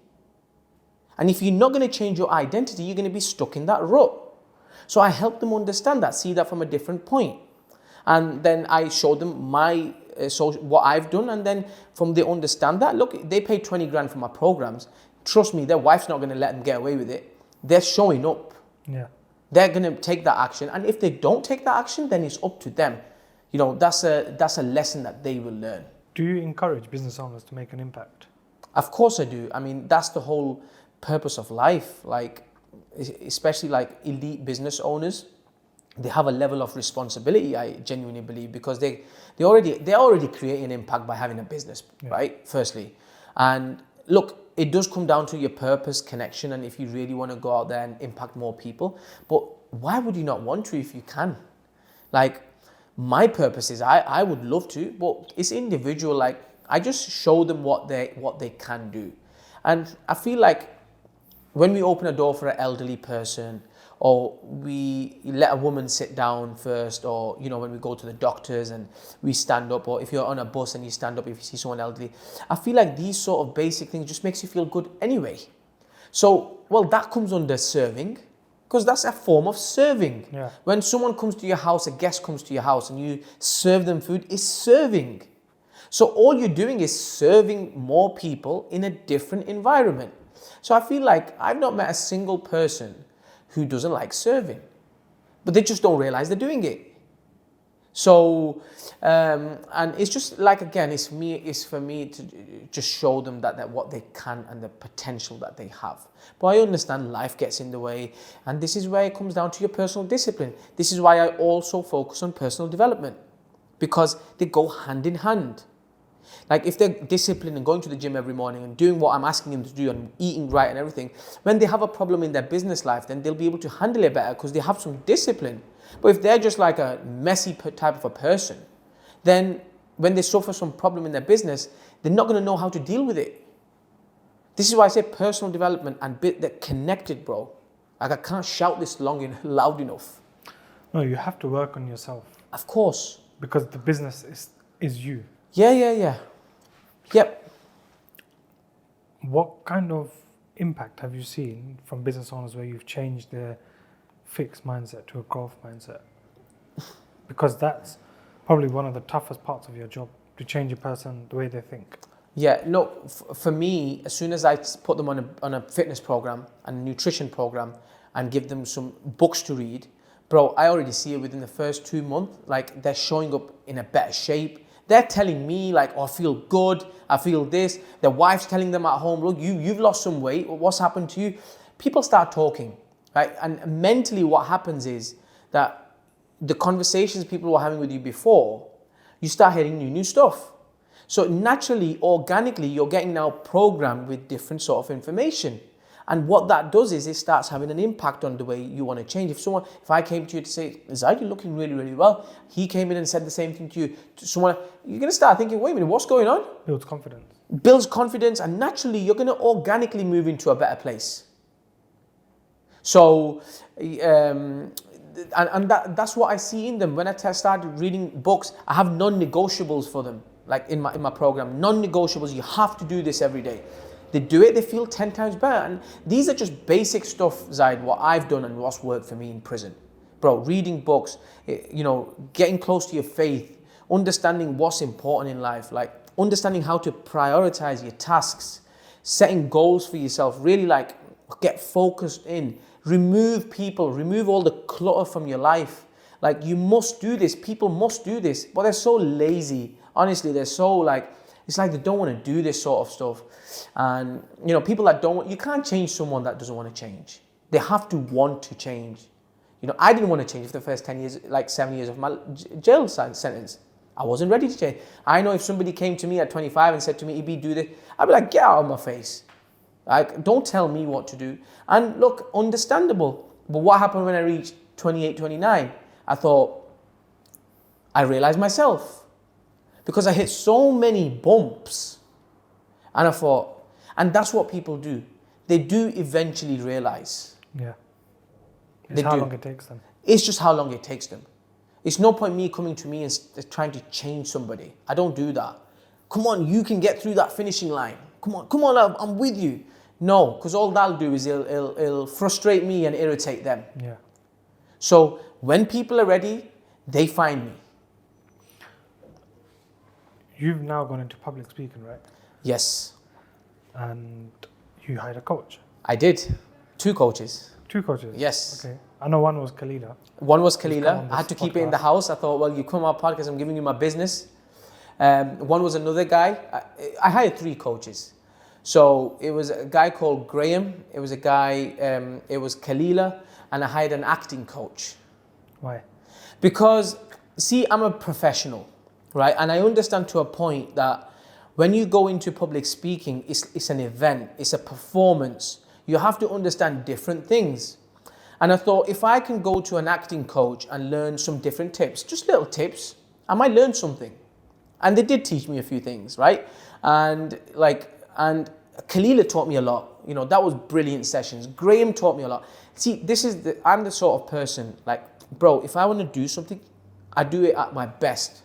And if you're not going to change your identity, you're going to be stuck in that rut. So I help them understand that, see that from a different point. And then I show them what I've done. And then from they understand that, look, they pay 20 grand for my programs. Trust me, their wife's not going to let them get away with it. They're showing up. Yeah. They're going to take that action. And if they don't take that action, then it's up to them. That's a lesson that they will learn. Do you encourage business owners to make an impact? Of course I do. I mean, that's the whole purpose of life. Like, especially like elite business owners, they have a level of responsibility, I genuinely believe, because they're already creating an impact by having a business, right? Firstly. And look, it does come down to your purpose, connection, and if you really want to go out there and impact more people. But why would you not want to if you can? Like, my purpose is I would love to, but it's individual. Like I just show them what they can do. And I feel like when we open a door for an elderly person, or we let a woman sit down first, or when we go to the doctors and we stand up, or if you're on a bus and you stand up if you see someone elderly, I feel like these sort of basic things just makes you feel good anyway. So that comes under serving. Because that's a form of serving. Yeah. When someone comes to your house, a guest comes to your house and you serve them food, it's serving. So all you're doing is serving more people in a different environment. So I feel like I've not met a single person who doesn't like serving. but they just don't realize they're doing it. So, and it's just like, again, it's for me to just show them that what they can and the potential that they have. But I understand life gets in the way, and this is where it comes down to your personal discipline. This is why I also focus on personal development, because they go hand in hand. Like if they're disciplined and going to the gym every morning and doing what I'm asking them to do and eating right and everything, when they have a problem in their business life, then they'll be able to handle it better because they have some discipline. But if they're just like a messy type of a person, then when they suffer some problem in their business, they're not going to know how to deal with it. This is why I say personal development and they're connected, bro. Like I can't shout this loud enough. No, you have to work on yourself. Of course. Because the business is you. Yeah. Yep. What kind of impact have you seen from business owners where you've changed their fixed mindset to a growth mindset? Because that's probably one of the toughest parts of your job, to change a person the way they think. Yeah, no, for me, as soon as I put them on a fitness program and a nutrition program and give them some books to read, bro, I already see it within the first 2 months. Like they're showing up in a better shape. They're telling me like, oh, I feel good, I feel this. Their wife's telling them at home, look, you've lost some weight. What's happened to you? People start talking, right? And mentally what happens is that the conversations people were having with you before, you start hearing new stuff. So naturally, organically, you're getting now programmed with different sort of information. And what that does is it starts having an impact on the way you want to change. If I came to you to say, Zaid, you're looking really, really well. He came in and said the same thing to you. You're going to start thinking, wait a minute, what's going on? Builds confidence. Builds confidence, and naturally, you're going to organically move into a better place. So, that's what I see in them. When I started reading books, I have non-negotiables for them. Like in my program, non-negotiables, you have to do this every day. They do it, they feel 10 times better. And these are just basic stuff, Zaid, what I've done and what's worked for me in prison. Bro, reading books, getting close to your faith, understanding what's important in life, like understanding how to prioritize your tasks, setting goals for yourself, really like get focused in, remove all the clutter from your life. Like you must do this, people must do this, but they're so lazy. Honestly, they're so like, it's like they don't want to do this sort of stuff. And, people that you can't change someone that doesn't want to change. They have to want to change. I didn't want to change for the first 10 years, like 7 years of my jail sentence. I wasn't ready to change. I know if somebody came to me at 25 and said to me, Ibby, do this, I'd be like, get out of my face. Like, don't tell me what to do. And look, understandable. But what happened when I reached 28, 29? I realized myself. Because I hit so many bumps. And I thought, and that's what people do. They do eventually realize. Yeah. It's how long it takes them. It's just how long it takes them. It's no point me coming to me and trying to change somebody. I don't do that. Come on, you can get through that finishing line. Come on, I'm with you. No, because all that'll do is it'll frustrate me and irritate them. Yeah. So when people are ready, they find me. You've now gone into public speaking, right? Yes. And you hired a coach. I did. 2 coaches. 2 coaches? Yes. Okay. I know one was Khalila. One was Khalila. I had to keep it in the house. I thought, well, you come on my podcast, I'm giving you my business. One was another guy. I hired 3 coaches. So it was a guy called Graham. It was a guy, it was Khalila. And I hired an acting coach. Why? Because, see, I'm a professional, right? And I understand to a point that when you go into public speaking, it's an event, it's a performance. You have to understand different things. And I thought, if I can go to an acting coach and learn some different tips, just little tips, I might learn something. And they did teach me a few things, right? And Khalila taught me a lot. That was brilliant sessions. Graham taught me a lot. See, I'm the sort of person, like, bro, if I want to do something, I do it at my best.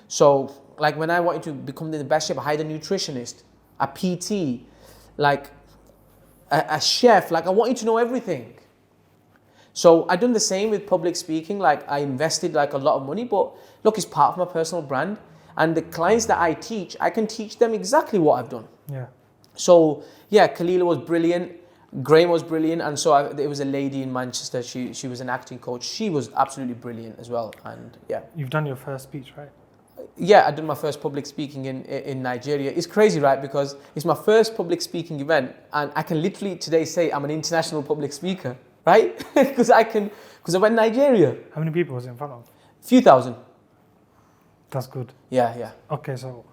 So, like when I wanted to become the best chef, I hired a nutritionist, a PT, like a chef. Like I wanted to know everything. So I done the same with public speaking. Like I invested like a lot of money, but look, it's part of my personal brand. And the clients that I teach, I can teach them exactly what I've done. Yeah. So yeah, Khalila was brilliant. Graham was brilliant, and so there was a lady in Manchester. She was an acting coach. She was absolutely brilliant as well, and yeah. You've done your first speech, right? Yeah, I did my first public speaking in Nigeria. It's crazy, right? Because it's my first public speaking event, and I can literally today say I'm an international public speaker, right? Because I went to Nigeria. How many people was it in front of? Few thousand. That's good. Yeah. Okay, so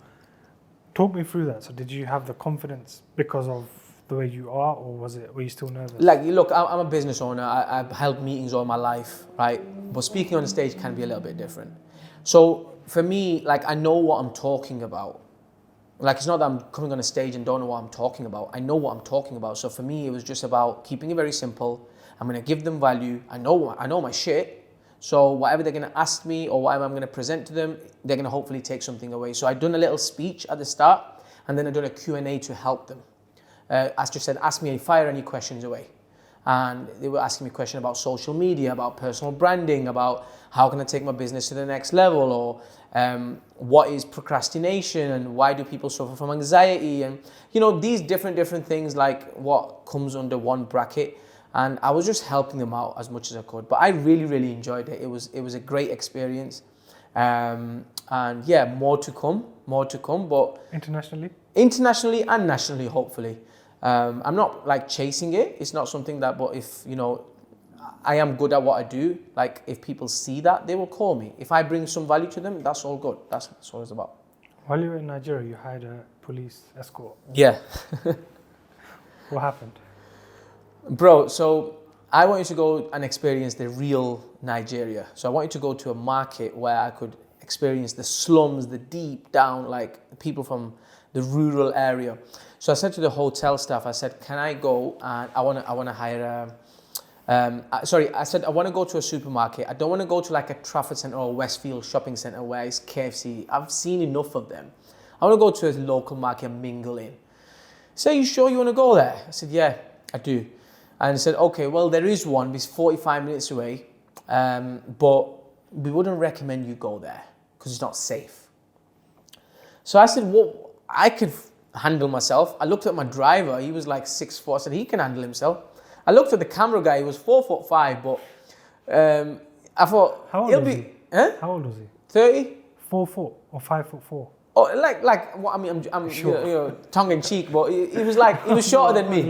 talk me through that. So did you have the confidence because of the way you are, or were you still nervous? Like, look, I'm a business owner. I've held meetings all my life, right? But speaking on the stage can be a little bit different. So for me, like, I know what I'm talking about. Like, it's not that I'm coming on a stage and don't know what I'm talking about. I know what I'm talking about. So for me, it was just about keeping it very simple. I'm going to give them value. I know my shit. So whatever they're going to ask me or whatever I'm going to present to them, they're going to hopefully take something away. So I'd done a little speech at the start, and then I'd done a Q&A to help them. As just said, ask me, fire any questions away. And they were asking me questions about social media, about personal branding, about how can I take my business to the next level, or what is procrastination, and why do people suffer from anxiety, and these different things, like what comes under one bracket. And I was just helping them out as much as I could. But I really enjoyed it. It was a great experience. And yeah, more to come. But internationally and nationally, hopefully. I'm not like chasing it. It's not something that, but if, I am good at what I do. Like, if people see that, they will call me. If I bring some value to them, that's all good. That's what it's about. While you were in Nigeria, you hired a police escort. Yeah. What happened? Bro, so I wanted to go and experience the real Nigeria. So I wanted to go to a market where I could experience the slums, the deep down, like people from the rural area. So I said to the hotel staff, I said, can I go and I want to hire I said, I want to go to a supermarket. I don't want to go to like a Trafford Centre or Westfield shopping centre where it's KFC. I've seen enough of them. I want to go to a local market and mingle in. So, you sure you want to go there? I said, yeah, I do. And he said, okay, well, there is one. It's 45 minutes away, but we wouldn't recommend you go there because it's not safe. So I said, well, I could handle myself. I looked at my driver. He was like 6'4". I said, he can handle himself. I looked at the camera guy. He was 4'5", but I thought, how old was he? Huh? How old was he? 30. 4 foot or 5'4". Oh, like what? I mean, I'm sure. Tongue in cheek, but he was shorter than me.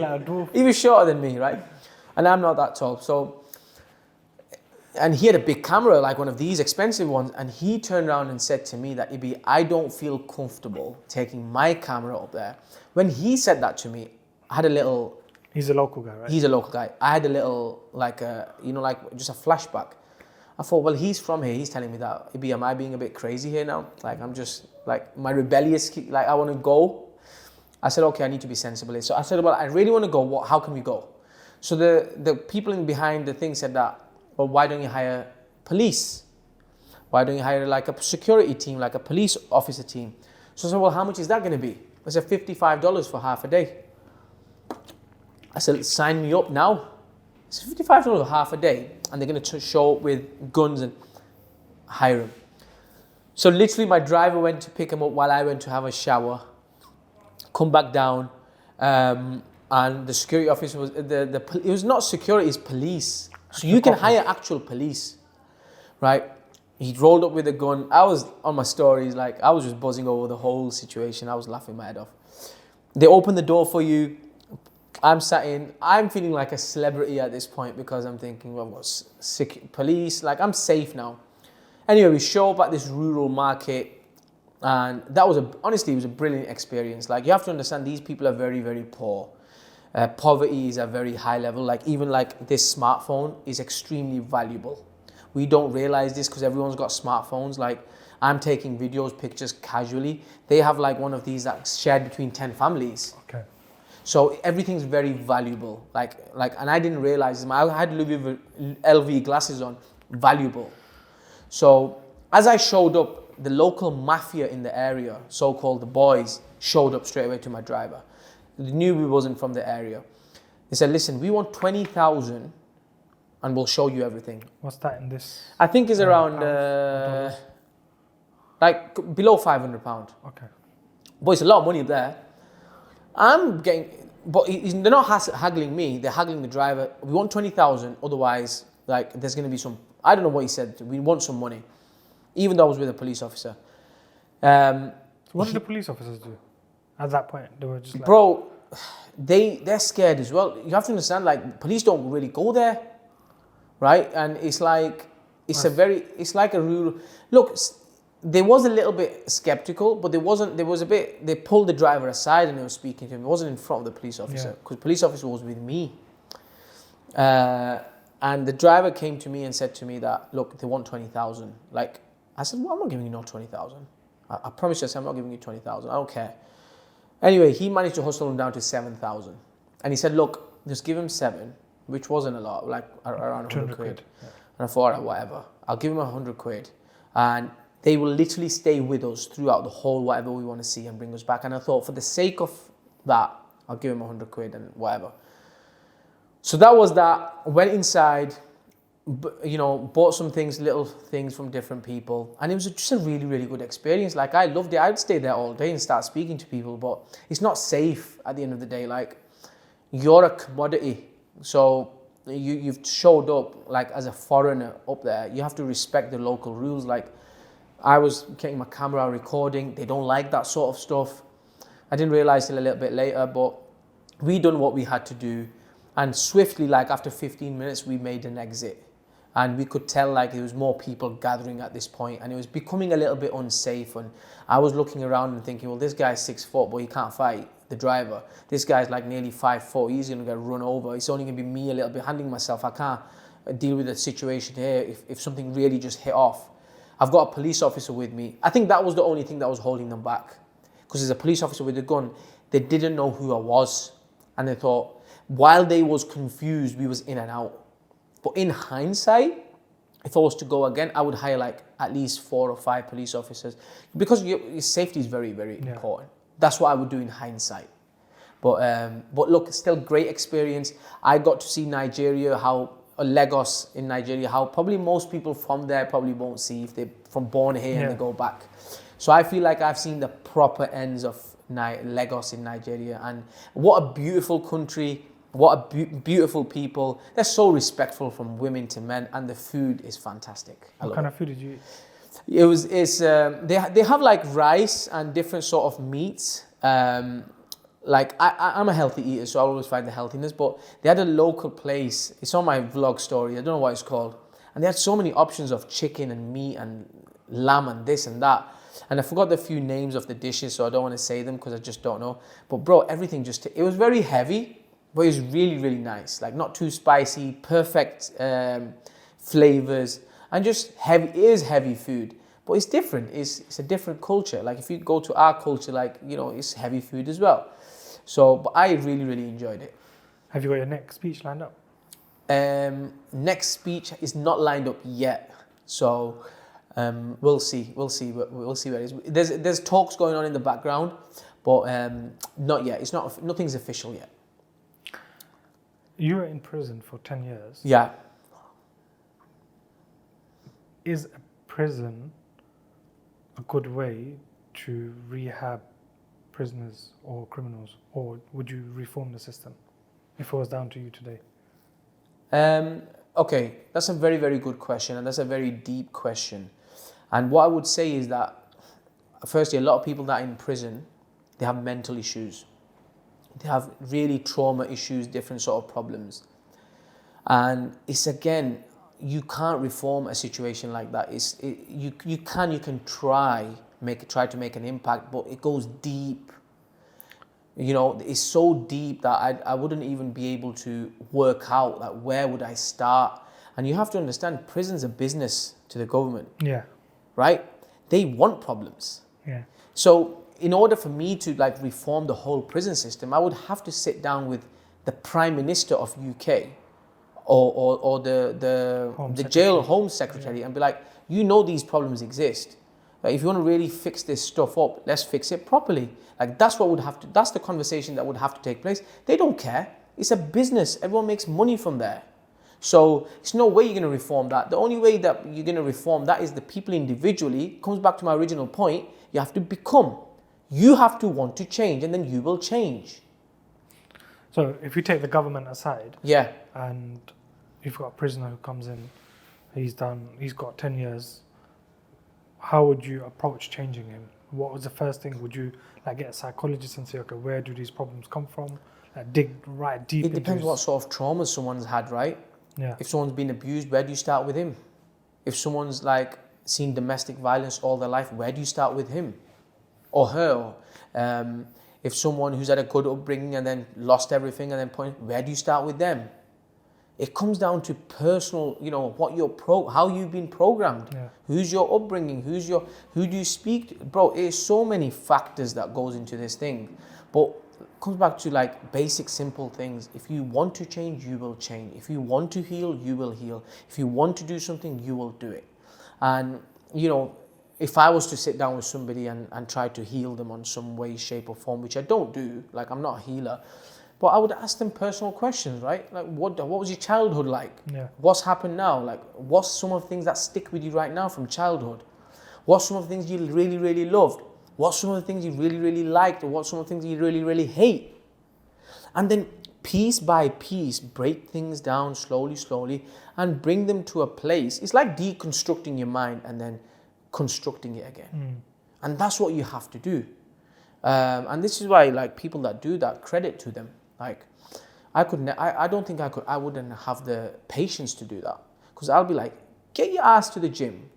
He was shorter than me, right? And I'm not that tall. So, and he had a big camera, like one of these expensive ones, and he turned around and said to me that, Ibby, I don't feel comfortable taking my camera up there. When he said that to me, I had a little. He's a local guy, right? He's a local guy. I had a little, like just a flashback. I thought, well, he's from here. He's telling me that. Ibby, am I being a bit crazy here now? Like, I'm just, like, my rebellious, like, I want to go. I said, okay, I need to be sensible. So I said, well, I really want to go. How can we go? So the people in behind the thing said that, well, why don't you hire police? Why don't you hire, like, a security team, like a police officer team? So I said, well, how much is that going to be? I said, $55 for half a day. I said, sign me up now. It's $55 for half a day, and they're going to show up with guns and hire him. So literally, my driver went to pick him up while I went to have a shower, come back down, and the security officer was it was not security, it's police. So you can hire actual police, right? He rolled up with a gun. I was on my stories, like I was just buzzing over the whole situation. I was laughing my head off. They open the door for you. I'm feeling like a celebrity at this point because I'm thinking, well, what's police? Like, I'm safe now. Anyway, we show up at this rural market, and that was honestly, it was a brilliant experience. Like, you have to understand, these people are very, very poor. Poverty is a very high level. Like, even like this smartphone is extremely valuable. We don't realize this because everyone's got smartphones. Like, I'm taking videos, pictures casually. They have like one of these that's shared between 10 families. Okay. So everything's very valuable, and I didn't realize this. I had LV glasses on, valuable. So as I showed up, the local mafia in the area, so-called the boys, showed up straight away to my driver. They knew we wasn't from the area. They said, listen, we want 20,000 and we'll show you everything. What's that in this? I think it's around, like below £500. Okay. Boy, it's a lot of money up there. I'm getting but they're not haggling me. They're haggling the driver. We want 20,000. Otherwise, like, there's going to be some. I don't know what he said. We want some money, even though I was with a police officer. So what did the police officers do at that point? They were just like, bro, they're scared as well. You have to understand, like, police don't really go there, right? And it's like it's like a rule. Look, they was a little bit skeptical, but there was a bit. They pulled the driver aside and they were speaking to him. It wasn't in front of the police officer because the police officer was with me. And the driver came to me and said to me that, look, they want 20,000. Like, I said, well, I'm not giving you no 20,000. I promise you, I'm not giving you 20,000. I don't care. Anyway, he managed to hustle him down to 7,000. And he said, look, just give him 7, which wasn't a lot, like around 100 quid. Yeah. And I thought, all right, whatever. I'll give him 100 quid. And they will literally stay with us throughout the whole whatever we want to see and bring us back. And I thought, for the sake of that, I'll give him 100 quid and whatever. So that was that. Went inside, bought some things, little things from different people. And it was just a really, really good experience. Like, I loved it. I'd stay there all day and start speaking to people, but it's not safe at the end of the day. Like, you're a commodity. So you've showed up, like, as a foreigner up there. You have to respect the local rules. Like, I was getting my camera recording. They don't like that sort of stuff. I didn't realize till a little bit later, but we done what we had to do. And swiftly, like, after 15 minutes, we made an exit. And we could tell, like, there was more people gathering at this point, and it was becoming a little bit unsafe. And I was looking around and thinking, well, this guy's 6 foot, but he can't fight the driver. This guy's like nearly 5 foot. He's going to get run over. It's only going to be me a little bit handling myself. I can't deal with the situation here if something really just hit off. I've got a police officer with me. I think that was the only thing that was holding them back. Because there's a police officer with a gun. They didn't know who I was. And they thought, while they was confused, we was in and out. But in hindsight, if I was to go again, I would hire like at least 4 or 5 police officers, because your safety is very, very important. That's what I would do in hindsight. But look, still great experience. I got to see Nigeria, Lagos in Nigeria, how probably most people from there probably won't see if they're born here and they go back. So I feel like I've seen the proper ends of Lagos in Nigeria, and what a beautiful country. What a beautiful people. They're so respectful from women to men, and the food is fantastic. What kind of food did you eat? They have like rice and different sort of meats. Like I'm a healthy eater, so I always find the healthiness. But they had a local place. It's on my vlog story. I don't know what it's called. And they had so many options of chicken and meat and lamb and this and that. And I forgot the few names of the dishes, so I don't want to say them because I just don't know. But bro, everything it was very heavy. But it was really, really nice. Like, not too spicy, perfect flavors, and just heavy. It is heavy food, but it's different. It's a different culture. Like, if you go to our culture, like, it's heavy food as well. So, but I really, really enjoyed it. Have you got your next speech lined up? Next speech is not lined up yet. So, we'll see. We'll see where it is. There's talks going on in the background, but not yet. Nothing's official yet. You were in prison for 10 years. Yeah. Is a prison a good way to rehab prisoners or criminals, or would you reform the system if it was down to you today? Okay, that's a very, very good question, and that's a very deep question. And what I would say is that, firstly, a lot of people that are in prison, they have mental issues. They have really trauma issues, different sort of problems. And it's, again, you can't reform a situation like that. You can try to make an impact, but it goes deep. It's so deep that I wouldn't even be able to work out that where would I start. And you have to understand, prison's a business to the government. Yeah. Right? They want problems. Yeah. So in order for me to reform the whole prison system, I would have to sit down with the Prime Minister of UK or the jail Home Secretary and be like, these problems exist. If you want to really fix this stuff up, let's fix it properly. That's the conversation that would have to take place. They don't care. It's a business. Everyone makes money from there. So there's no way you're going to reform that. The only way that you're going to reform that is the people individually. Comes back to my original point. You have to become. You have to want to change, and then you will change. So if you take the government aside, Yeah. and you've got a prisoner who comes in, he's got 10 years, how would you approach changing him? What was the first thing? Would you like get a psychologist and say, okay, where do these problems come from? Dig right deep It depends into what sort of trauma someone's had, right? Yeah. If someone's been abused, where do you start with him? If someone's like seen domestic violence all their life, where do you start with him or her? If someone who's had a good upbringing and then lost everything and then where do you start with them? It comes down to personal, how you've been programmed. Yeah. Who's your upbringing? Who do you speak to? Bro, there's so many factors that goes into this thing. But it comes back to like basic, simple things. If you want to change, you will change. If you want to heal, you will heal. If you want to do something, you will do it. And, if I was to sit down with somebody and try to heal them on some way, shape or form, which I don't do, like I'm not a healer, but I would ask them personal questions, right? Like, what was your childhood like? Yeah. What's happened now? Like, what's some of the things that stick with you right now from childhood? What's some of the things you really, really loved? What's some of the things you really, really liked? Or what's some of the things you really, really hate? And then piece by piece, break things down slowly, and bring them to a place. It's like deconstructing your mind and then constructing it again. And that's what you have to do. And this is why, like, people that do that, credit to them. Like, I wouldn't have the patience to do that. Because I'll be like, get your ass to the gym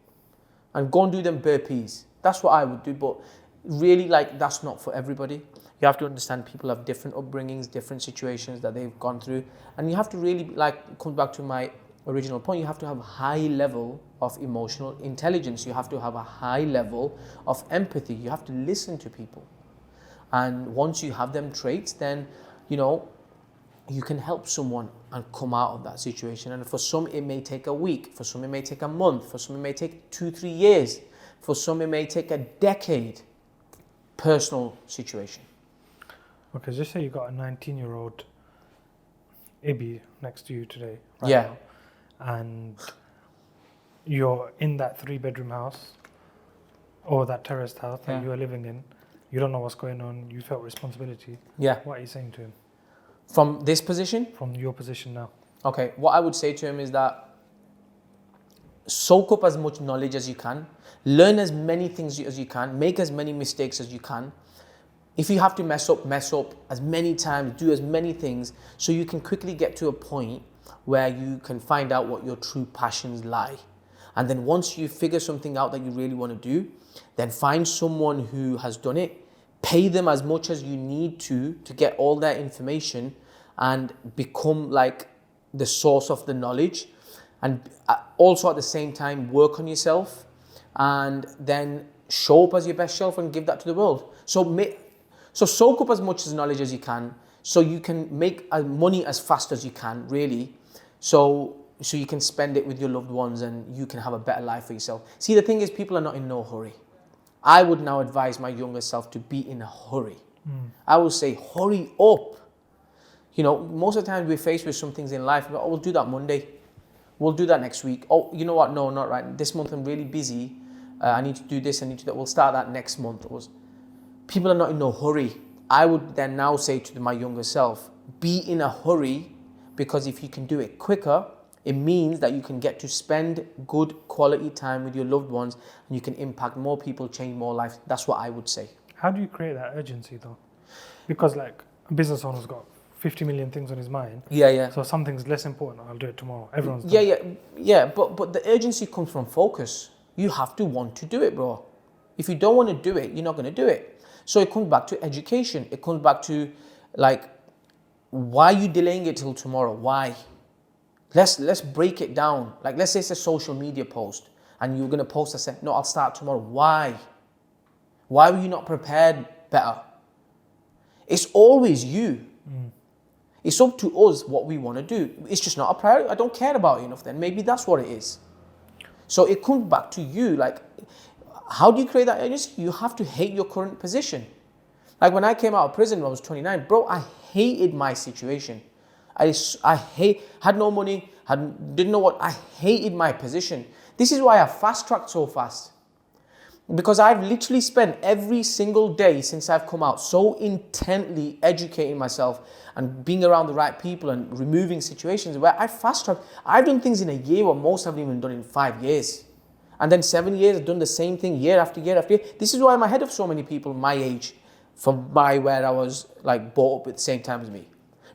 and go and do them burpees. That's what I would do. But really, like, that's not for everybody. You have to understand people have different upbringings, different situations that they've gone through. And you have to really, like, come back to my original point, you have to have a high level of emotional intelligence. You have to have a high level of empathy. You have to listen to people. And once you have them traits, then, you can help someone and come out of that situation. And for some, it may take a week. For some, it may take a month. For some, it may take 2-3 years. For some, it may take a decade. Personal situation. Okay, just say you got a 19-year-old Ibby next to you today. Right Yeah. now, and you're in that 3-bedroom house or that terraced house that you are living in. You don't know what's going on. You felt responsibility. Yeah. What are you saying to him? From this position? From your position now. Okay, what I would say to him is that soak up as much knowledge as you can. Learn as many things as you can. Make as many mistakes as you can. If you have to mess up as many times. Do as many things so you can quickly get to a point where you can find out what your true passions lie. And then once you figure something out that you really want to do, then find someone who has done it, pay them as much as you need to get all that information and become like the source of the knowledge. And also at the same time, work on yourself and then show up as your best self and give that to the world. So soak up as much as knowledge as you can so you can make money as fast as you can, really. So you can spend it with your loved ones and you can have a better life for yourself. See, the thing is, people are not in no hurry. I would now advise my younger self to be in a hurry. I would say, hurry up. Most of the time we're faced with some things in life. Oh, we'll do that Monday. We'll do that next week. Oh, you know what? No, not right. This month I'm really busy. I need to do this. I need to do that. We'll start that next month. People are not in no hurry. I would then now say to my younger self, be in a hurry, because if you can do it quicker, it means that you can get to spend good quality time with your loved ones and you can impact more people, change more lives. That's what I would say. How do you create that urgency though? Because like a business owner's got 50 million things on his mind. Yeah. So something's less important. I'll do it tomorrow. Everyone's done. Yeah. But the urgency comes from focus. You have to want to do it, bro. If you don't want to do it, you're not going to do it. So it comes back to education. It comes back to like, why are you delaying it till tomorrow? Why? Let's break it down. Like, let's say it's a social media post and you're going to post and say, no, I'll start tomorrow. Why? Why were you not prepared better? It's always you. It's up to us what we want to do. It's just not a priority. I don't care about it enough then. Maybe that's what it is. So it comes back to you. Like, how do you create that urgency? You have to hate your current position. Like when I came out of prison when I was 29, bro, I hated my situation. I had no money, didn't know what, I hated my position. This is why I fast-tracked so fast. Because I've literally spent every single day since I've come out so intently educating myself and being around the right people and removing situations where I fast track. I've done things in a year what most haven't even done in 5 years. And then 7 years, I've done the same thing year after year after year. This is why I'm ahead of so many people my age from where I was like brought up at the same time as me.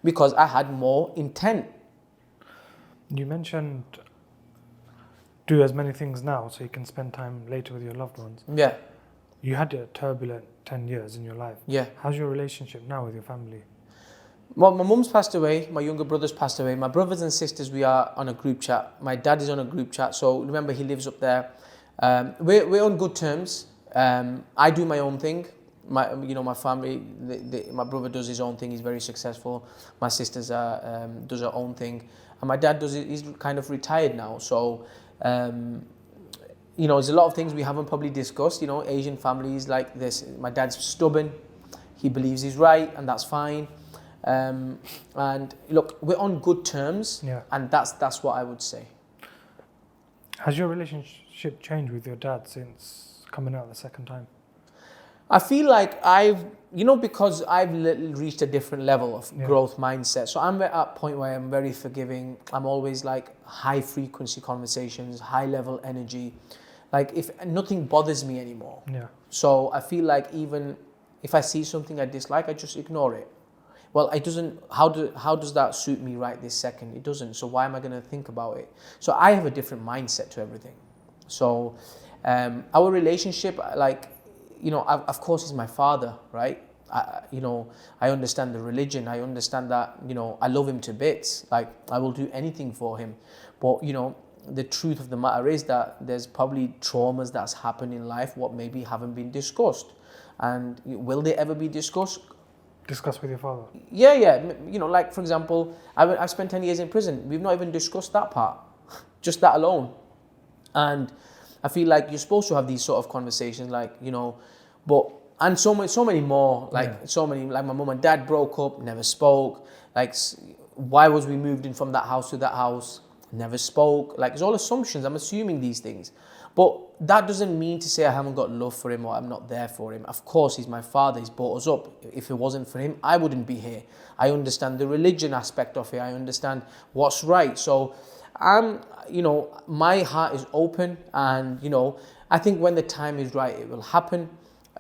Because I had more intent. You mentioned do as many things now so you can spend time later with your loved ones. Yeah. You had a turbulent 10 years in your life. Yeah. How's your relationship now with your family? Well, my mum's passed away. My younger brother's passed away. My brothers and sisters, we are on a group chat. My dad is on a group chat. So remember, he lives up there. We're on good terms. I do my own thing. My family, my brother does his own thing. He's very successful. My sisters does her own thing. And my dad he's kind of retired now. So, there's a lot of things we haven't probably discussed. Asian families like this. My dad's stubborn. He believes he's right, and that's fine. And look, we're on good terms, and that's what I would say. Has your relationship changed with your dad since coming out the second time? I feel like because I've reached a different level of growth mindset. So I'm at a point where I'm very forgiving. I'm always like high frequency conversations, high level energy. Like if nothing bothers me anymore. Yeah. So I feel like even if I see something I dislike, I just ignore it. Well, it doesn't. How does that suit me right this second? It doesn't. So why am I going to think about it? So I have a different mindset to everything. So our relationship, of course, he's my father, right? I understand the religion. I understand that, I love him to bits. Like I will do anything for him. But, the truth of the matter is that there's probably traumas that's happened in life what maybe haven't been discussed. And will they ever be discussed? Discuss with your father? Yeah. Like for example, I spent 10 years in prison. We've not even discussed that part, just that alone. And I feel like you're supposed to have these sort of conversations, and so many more, like my mum and dad broke up, never spoke. Like, why was we moved in from that house to that house? Never spoke. Like, it's all assumptions. I'm assuming these things. But that doesn't mean to say I haven't got love for him or I'm not there for him. Of course, he's my father. He's brought us up. If it wasn't for him, I wouldn't be here. I understand the religion aspect of it. I understand what's right. So my heart is open, and, I think when the time is right, it will happen.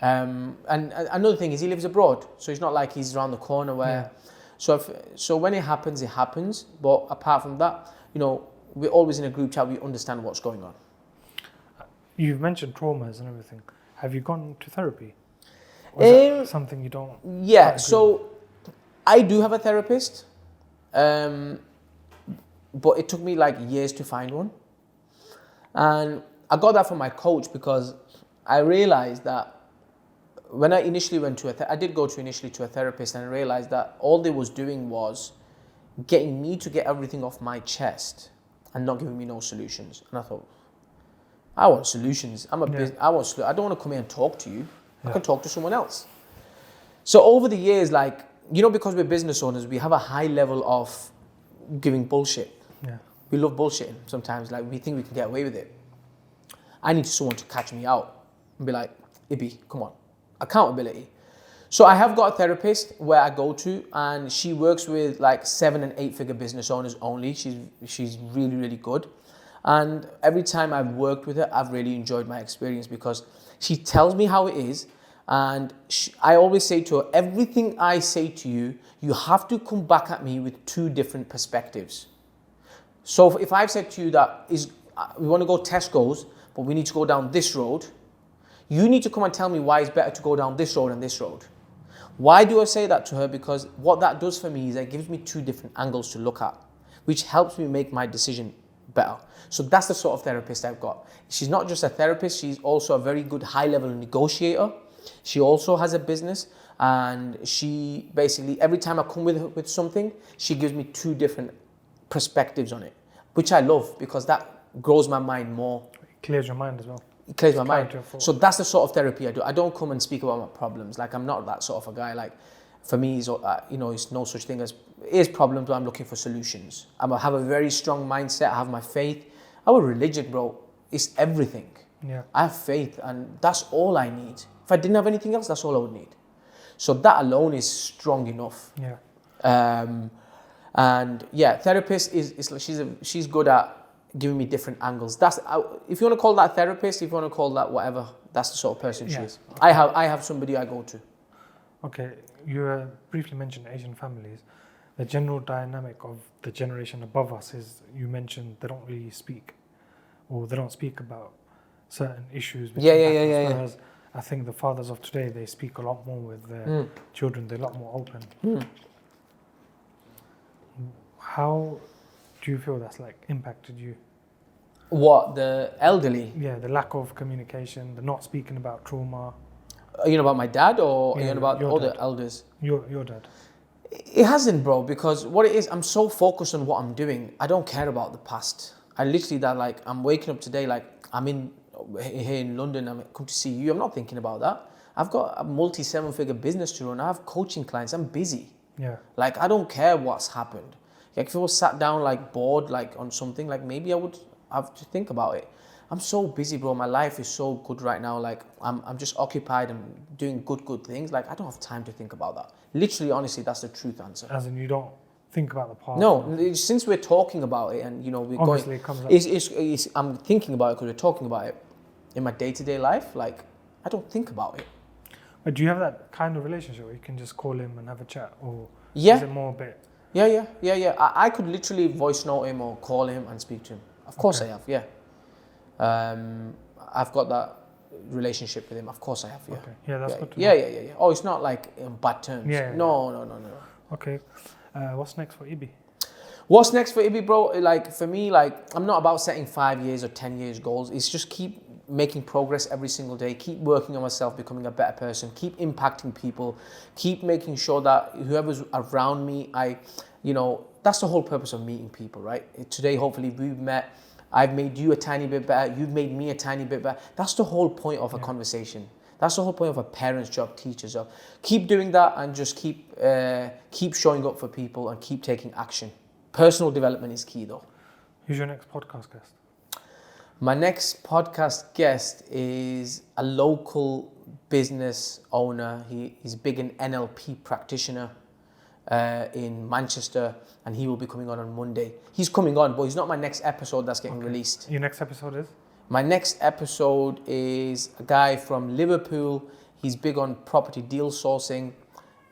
And another thing is he lives abroad. So it's not like he's around the corner where... Yeah. So when it happens, it happens. But apart from that, we're always in a group chat. We understand what's going on. You've mentioned traumas and everything. Have you gone to therapy? Or is that something you don't... Yeah, so I do have a therapist. But it took me like years to find one. And I got that from my coach because I realized that when I initially went to I did go initially to a therapist, and I realized that all they was doing was getting me to get everything off my chest and not giving me no solutions. And I thought, I want solutions. I don't want to come here and talk to you. I can talk to someone else. So over the years, because we're business owners, we have a high level of giving bullshit. Yeah. We love bullshitting sometimes. Like, we think we can get away with it. I need someone to catch me out and be like, Ibby, come on. Accountability. So I have got a therapist where I go to, and she works with like 7- and 8-figure business owners only. She's really, really good. And every time I've worked with her, I've really enjoyed my experience because she tells me how it is. And I always say to her, everything I say to you, you have to come back at me with 2 different perspectives. So if I've said to you that we want to go Tesco's, but we need to go down this road, you need to come and tell me why it's better to go down this road and this road. Why do I say that to her? Because what that does for me is it gives me 2 different angles to look at, which helps me make my decision better. So that's the sort of therapist I've got. She's not just a therapist, she's also a very good high-level negotiator. She also has a business, and she basically, every time I come with something, she gives me 2 different perspectives on it, which I love because that grows my mind more. It clears your mind as well. It clears my mind. So that's the sort of therapy I do. I don't come and speak about my problems. Like, I'm not that sort of a guy. Like, for me, it's no such thing as problems, but I'm looking for solutions. I have a very strong mindset. I have my faith. Our religion, bro, is everything. Yeah. I have faith, and that's all I need. If I didn't have anything else, that's all I would need. So that alone is strong enough. Yeah. And yeah, therapist is like she's good at giving me different angles. That's if you want to call that therapist, if you want to call that whatever, that's the sort of person she is. Okay. I have somebody I go to. Okay, you briefly mentioned Asian families. The general dynamic of the generation above us is, you mentioned they don't really speak, or they don't speak about certain issues. Which impact us, whereas I think the fathers of today, they speak a lot more with their children. They're a lot more open. How do you feel that's like impacted you? What, the elderly? Yeah, the lack of communication, the not speaking about trauma. Are you know about my dad, or are you know about your all the dad. elders? Your dad. It hasn't, bro, because what it is, I'm so focused on what I'm doing. I don't care about the past. I literally I'm waking up today, like I'm here in London, I'm come to see you. I'm not thinking about that. I've got a multi 7-figure business to run. I have coaching clients. I'm busy. Yeah. Like, I don't care what's happened. Like, if I was sat down, like bored, like on something, like maybe I would have to think about it. I'm so busy, bro. My life is so good right now. Like, I'm just occupied and doing good things. Like, I don't have time to think about that. Literally, honestly, that's the truth answer. As in, you don't think about the past? No, since we're talking about it, and you know, we're obviously going, it comes up. I'm thinking about it because we're talking about it in my day-to-day life. Like, I don't think about it. But do you have that kind of relationship where you can just call him and have a chat, or Yeah. is it more a bit? Yeah. I could literally voice note him or call him and speak to him. Of course I have, yeah. I've got that relationship with him. Of course I have, yeah. Okay. Yeah, that's good to know. know. Yeah. Oh, it's not like in bad terms. Yeah. No. Okay. What's next for Ibby? What's next for Ibby, bro? Like, for me, like, I'm not about setting 5 years or 10 years goals. It's just keep making progress every single day, keep working on myself, becoming a better person, keep impacting people, keep making sure that whoever's around me, that's the whole purpose of meeting people, right? Today, hopefully, we've met. I've made you a tiny bit better. You've made me a tiny bit better. That's the whole point of a conversation. That's the whole point of a parent's job, teacher's job. Keep doing that, and just keep showing up for people and keep taking action. Personal development is key, though. Who's your next podcast guest? My next podcast guest is a local business owner. He's big in NLP practitioner in Manchester, and he will be coming on Monday. He's coming on, but he's not my next episode that's getting released. Your next episode is? My next episode is a guy from Liverpool. He's big on property deal sourcing,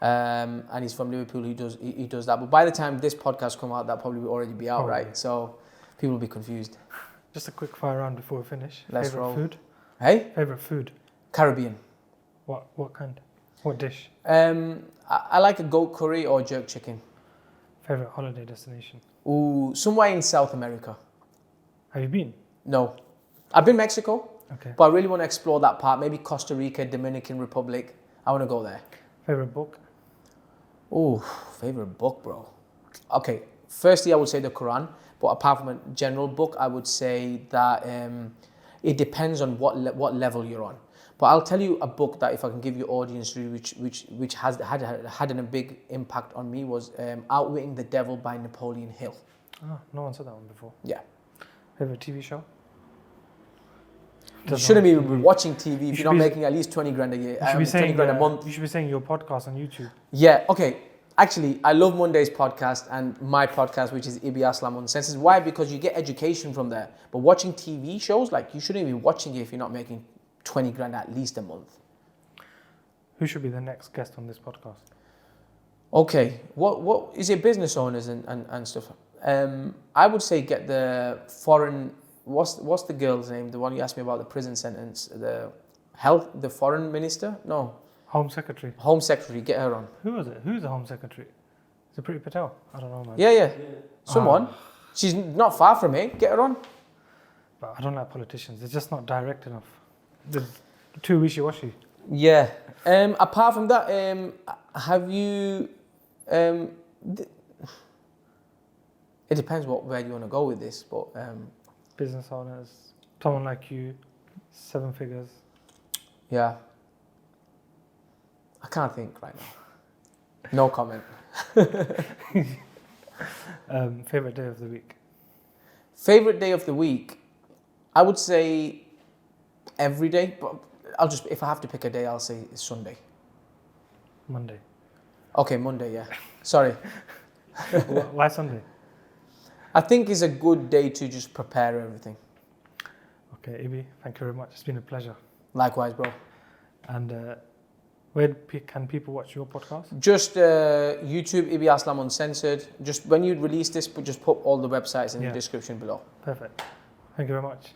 and he's from Liverpool. He does that. But by the time this podcast comes out, that probably will already be out, right? So people will be confused. Just a quick fire round before we finish. Let's Favorite roll. food? Hey? Favorite food? Caribbean. What kind? What dish? I like a goat curry or jerk chicken. Favorite holiday destination? Ooh, somewhere in South America. Have you been? No. I've been Mexico, Okay. but I really want to explore that part. Maybe Costa Rica, Dominican Republic. I want to go there. Favorite book? Ooh, favorite book, bro. Okay, firstly, I would say the Quran. But apart from a general book, I would say that it depends on what level you're on. But I'll tell you a book that, if I can give your audience, which has had a big impact on me, was Outwitting the Devil by Napoleon Hill. Oh, no one said that one before. Yeah. Favorite TV show? You shouldn't be watching TV if you're not making at least 20 grand a year. You should be 20 saying grand a month. You should be saying your podcast on YouTube. Yeah. Okay. Actually, I love Monday's podcast and my podcast, which is Ibby Aslam Uncensored. Why? Because you get education from there. But watching TV shows, like, you shouldn't be watching it if you're not making 20 grand at least a month. Who should be the next guest on this podcast? Okay. What is it? Business owners and stuff. I would say get the foreign. What's the girl's name? The one you asked me about the prison sentence. The foreign minister? No. Home Secretary. Home Secretary. Get her on. Who was it? Who's the Home Secretary? Is it Priti Patel? I don't know, man. Yeah. Someone. She's not far from me. Get her on. But I don't like politicians. They're just not direct enough. They're too wishy-washy. Yeah. Apart from that, have you? It depends where you want to go with this, but. Business owners, someone like you, 7 figures. Yeah. I can't think right now. No comment. Favorite day of the week? Favorite day of the week? I would say every day, but I'll just, if I have to pick a day, I'll say it's Sunday. Monday. Okay, Monday, yeah. Sorry. Why Sunday? I think it's a good day to just prepare everything. Okay, Ibby, thank you very much. It's been a pleasure. Likewise, bro. And where can people watch your podcast? Just YouTube, Ibby Aslam Uncensored. Just when you release this, just put all the websites in the description below. Perfect. Thank you very much.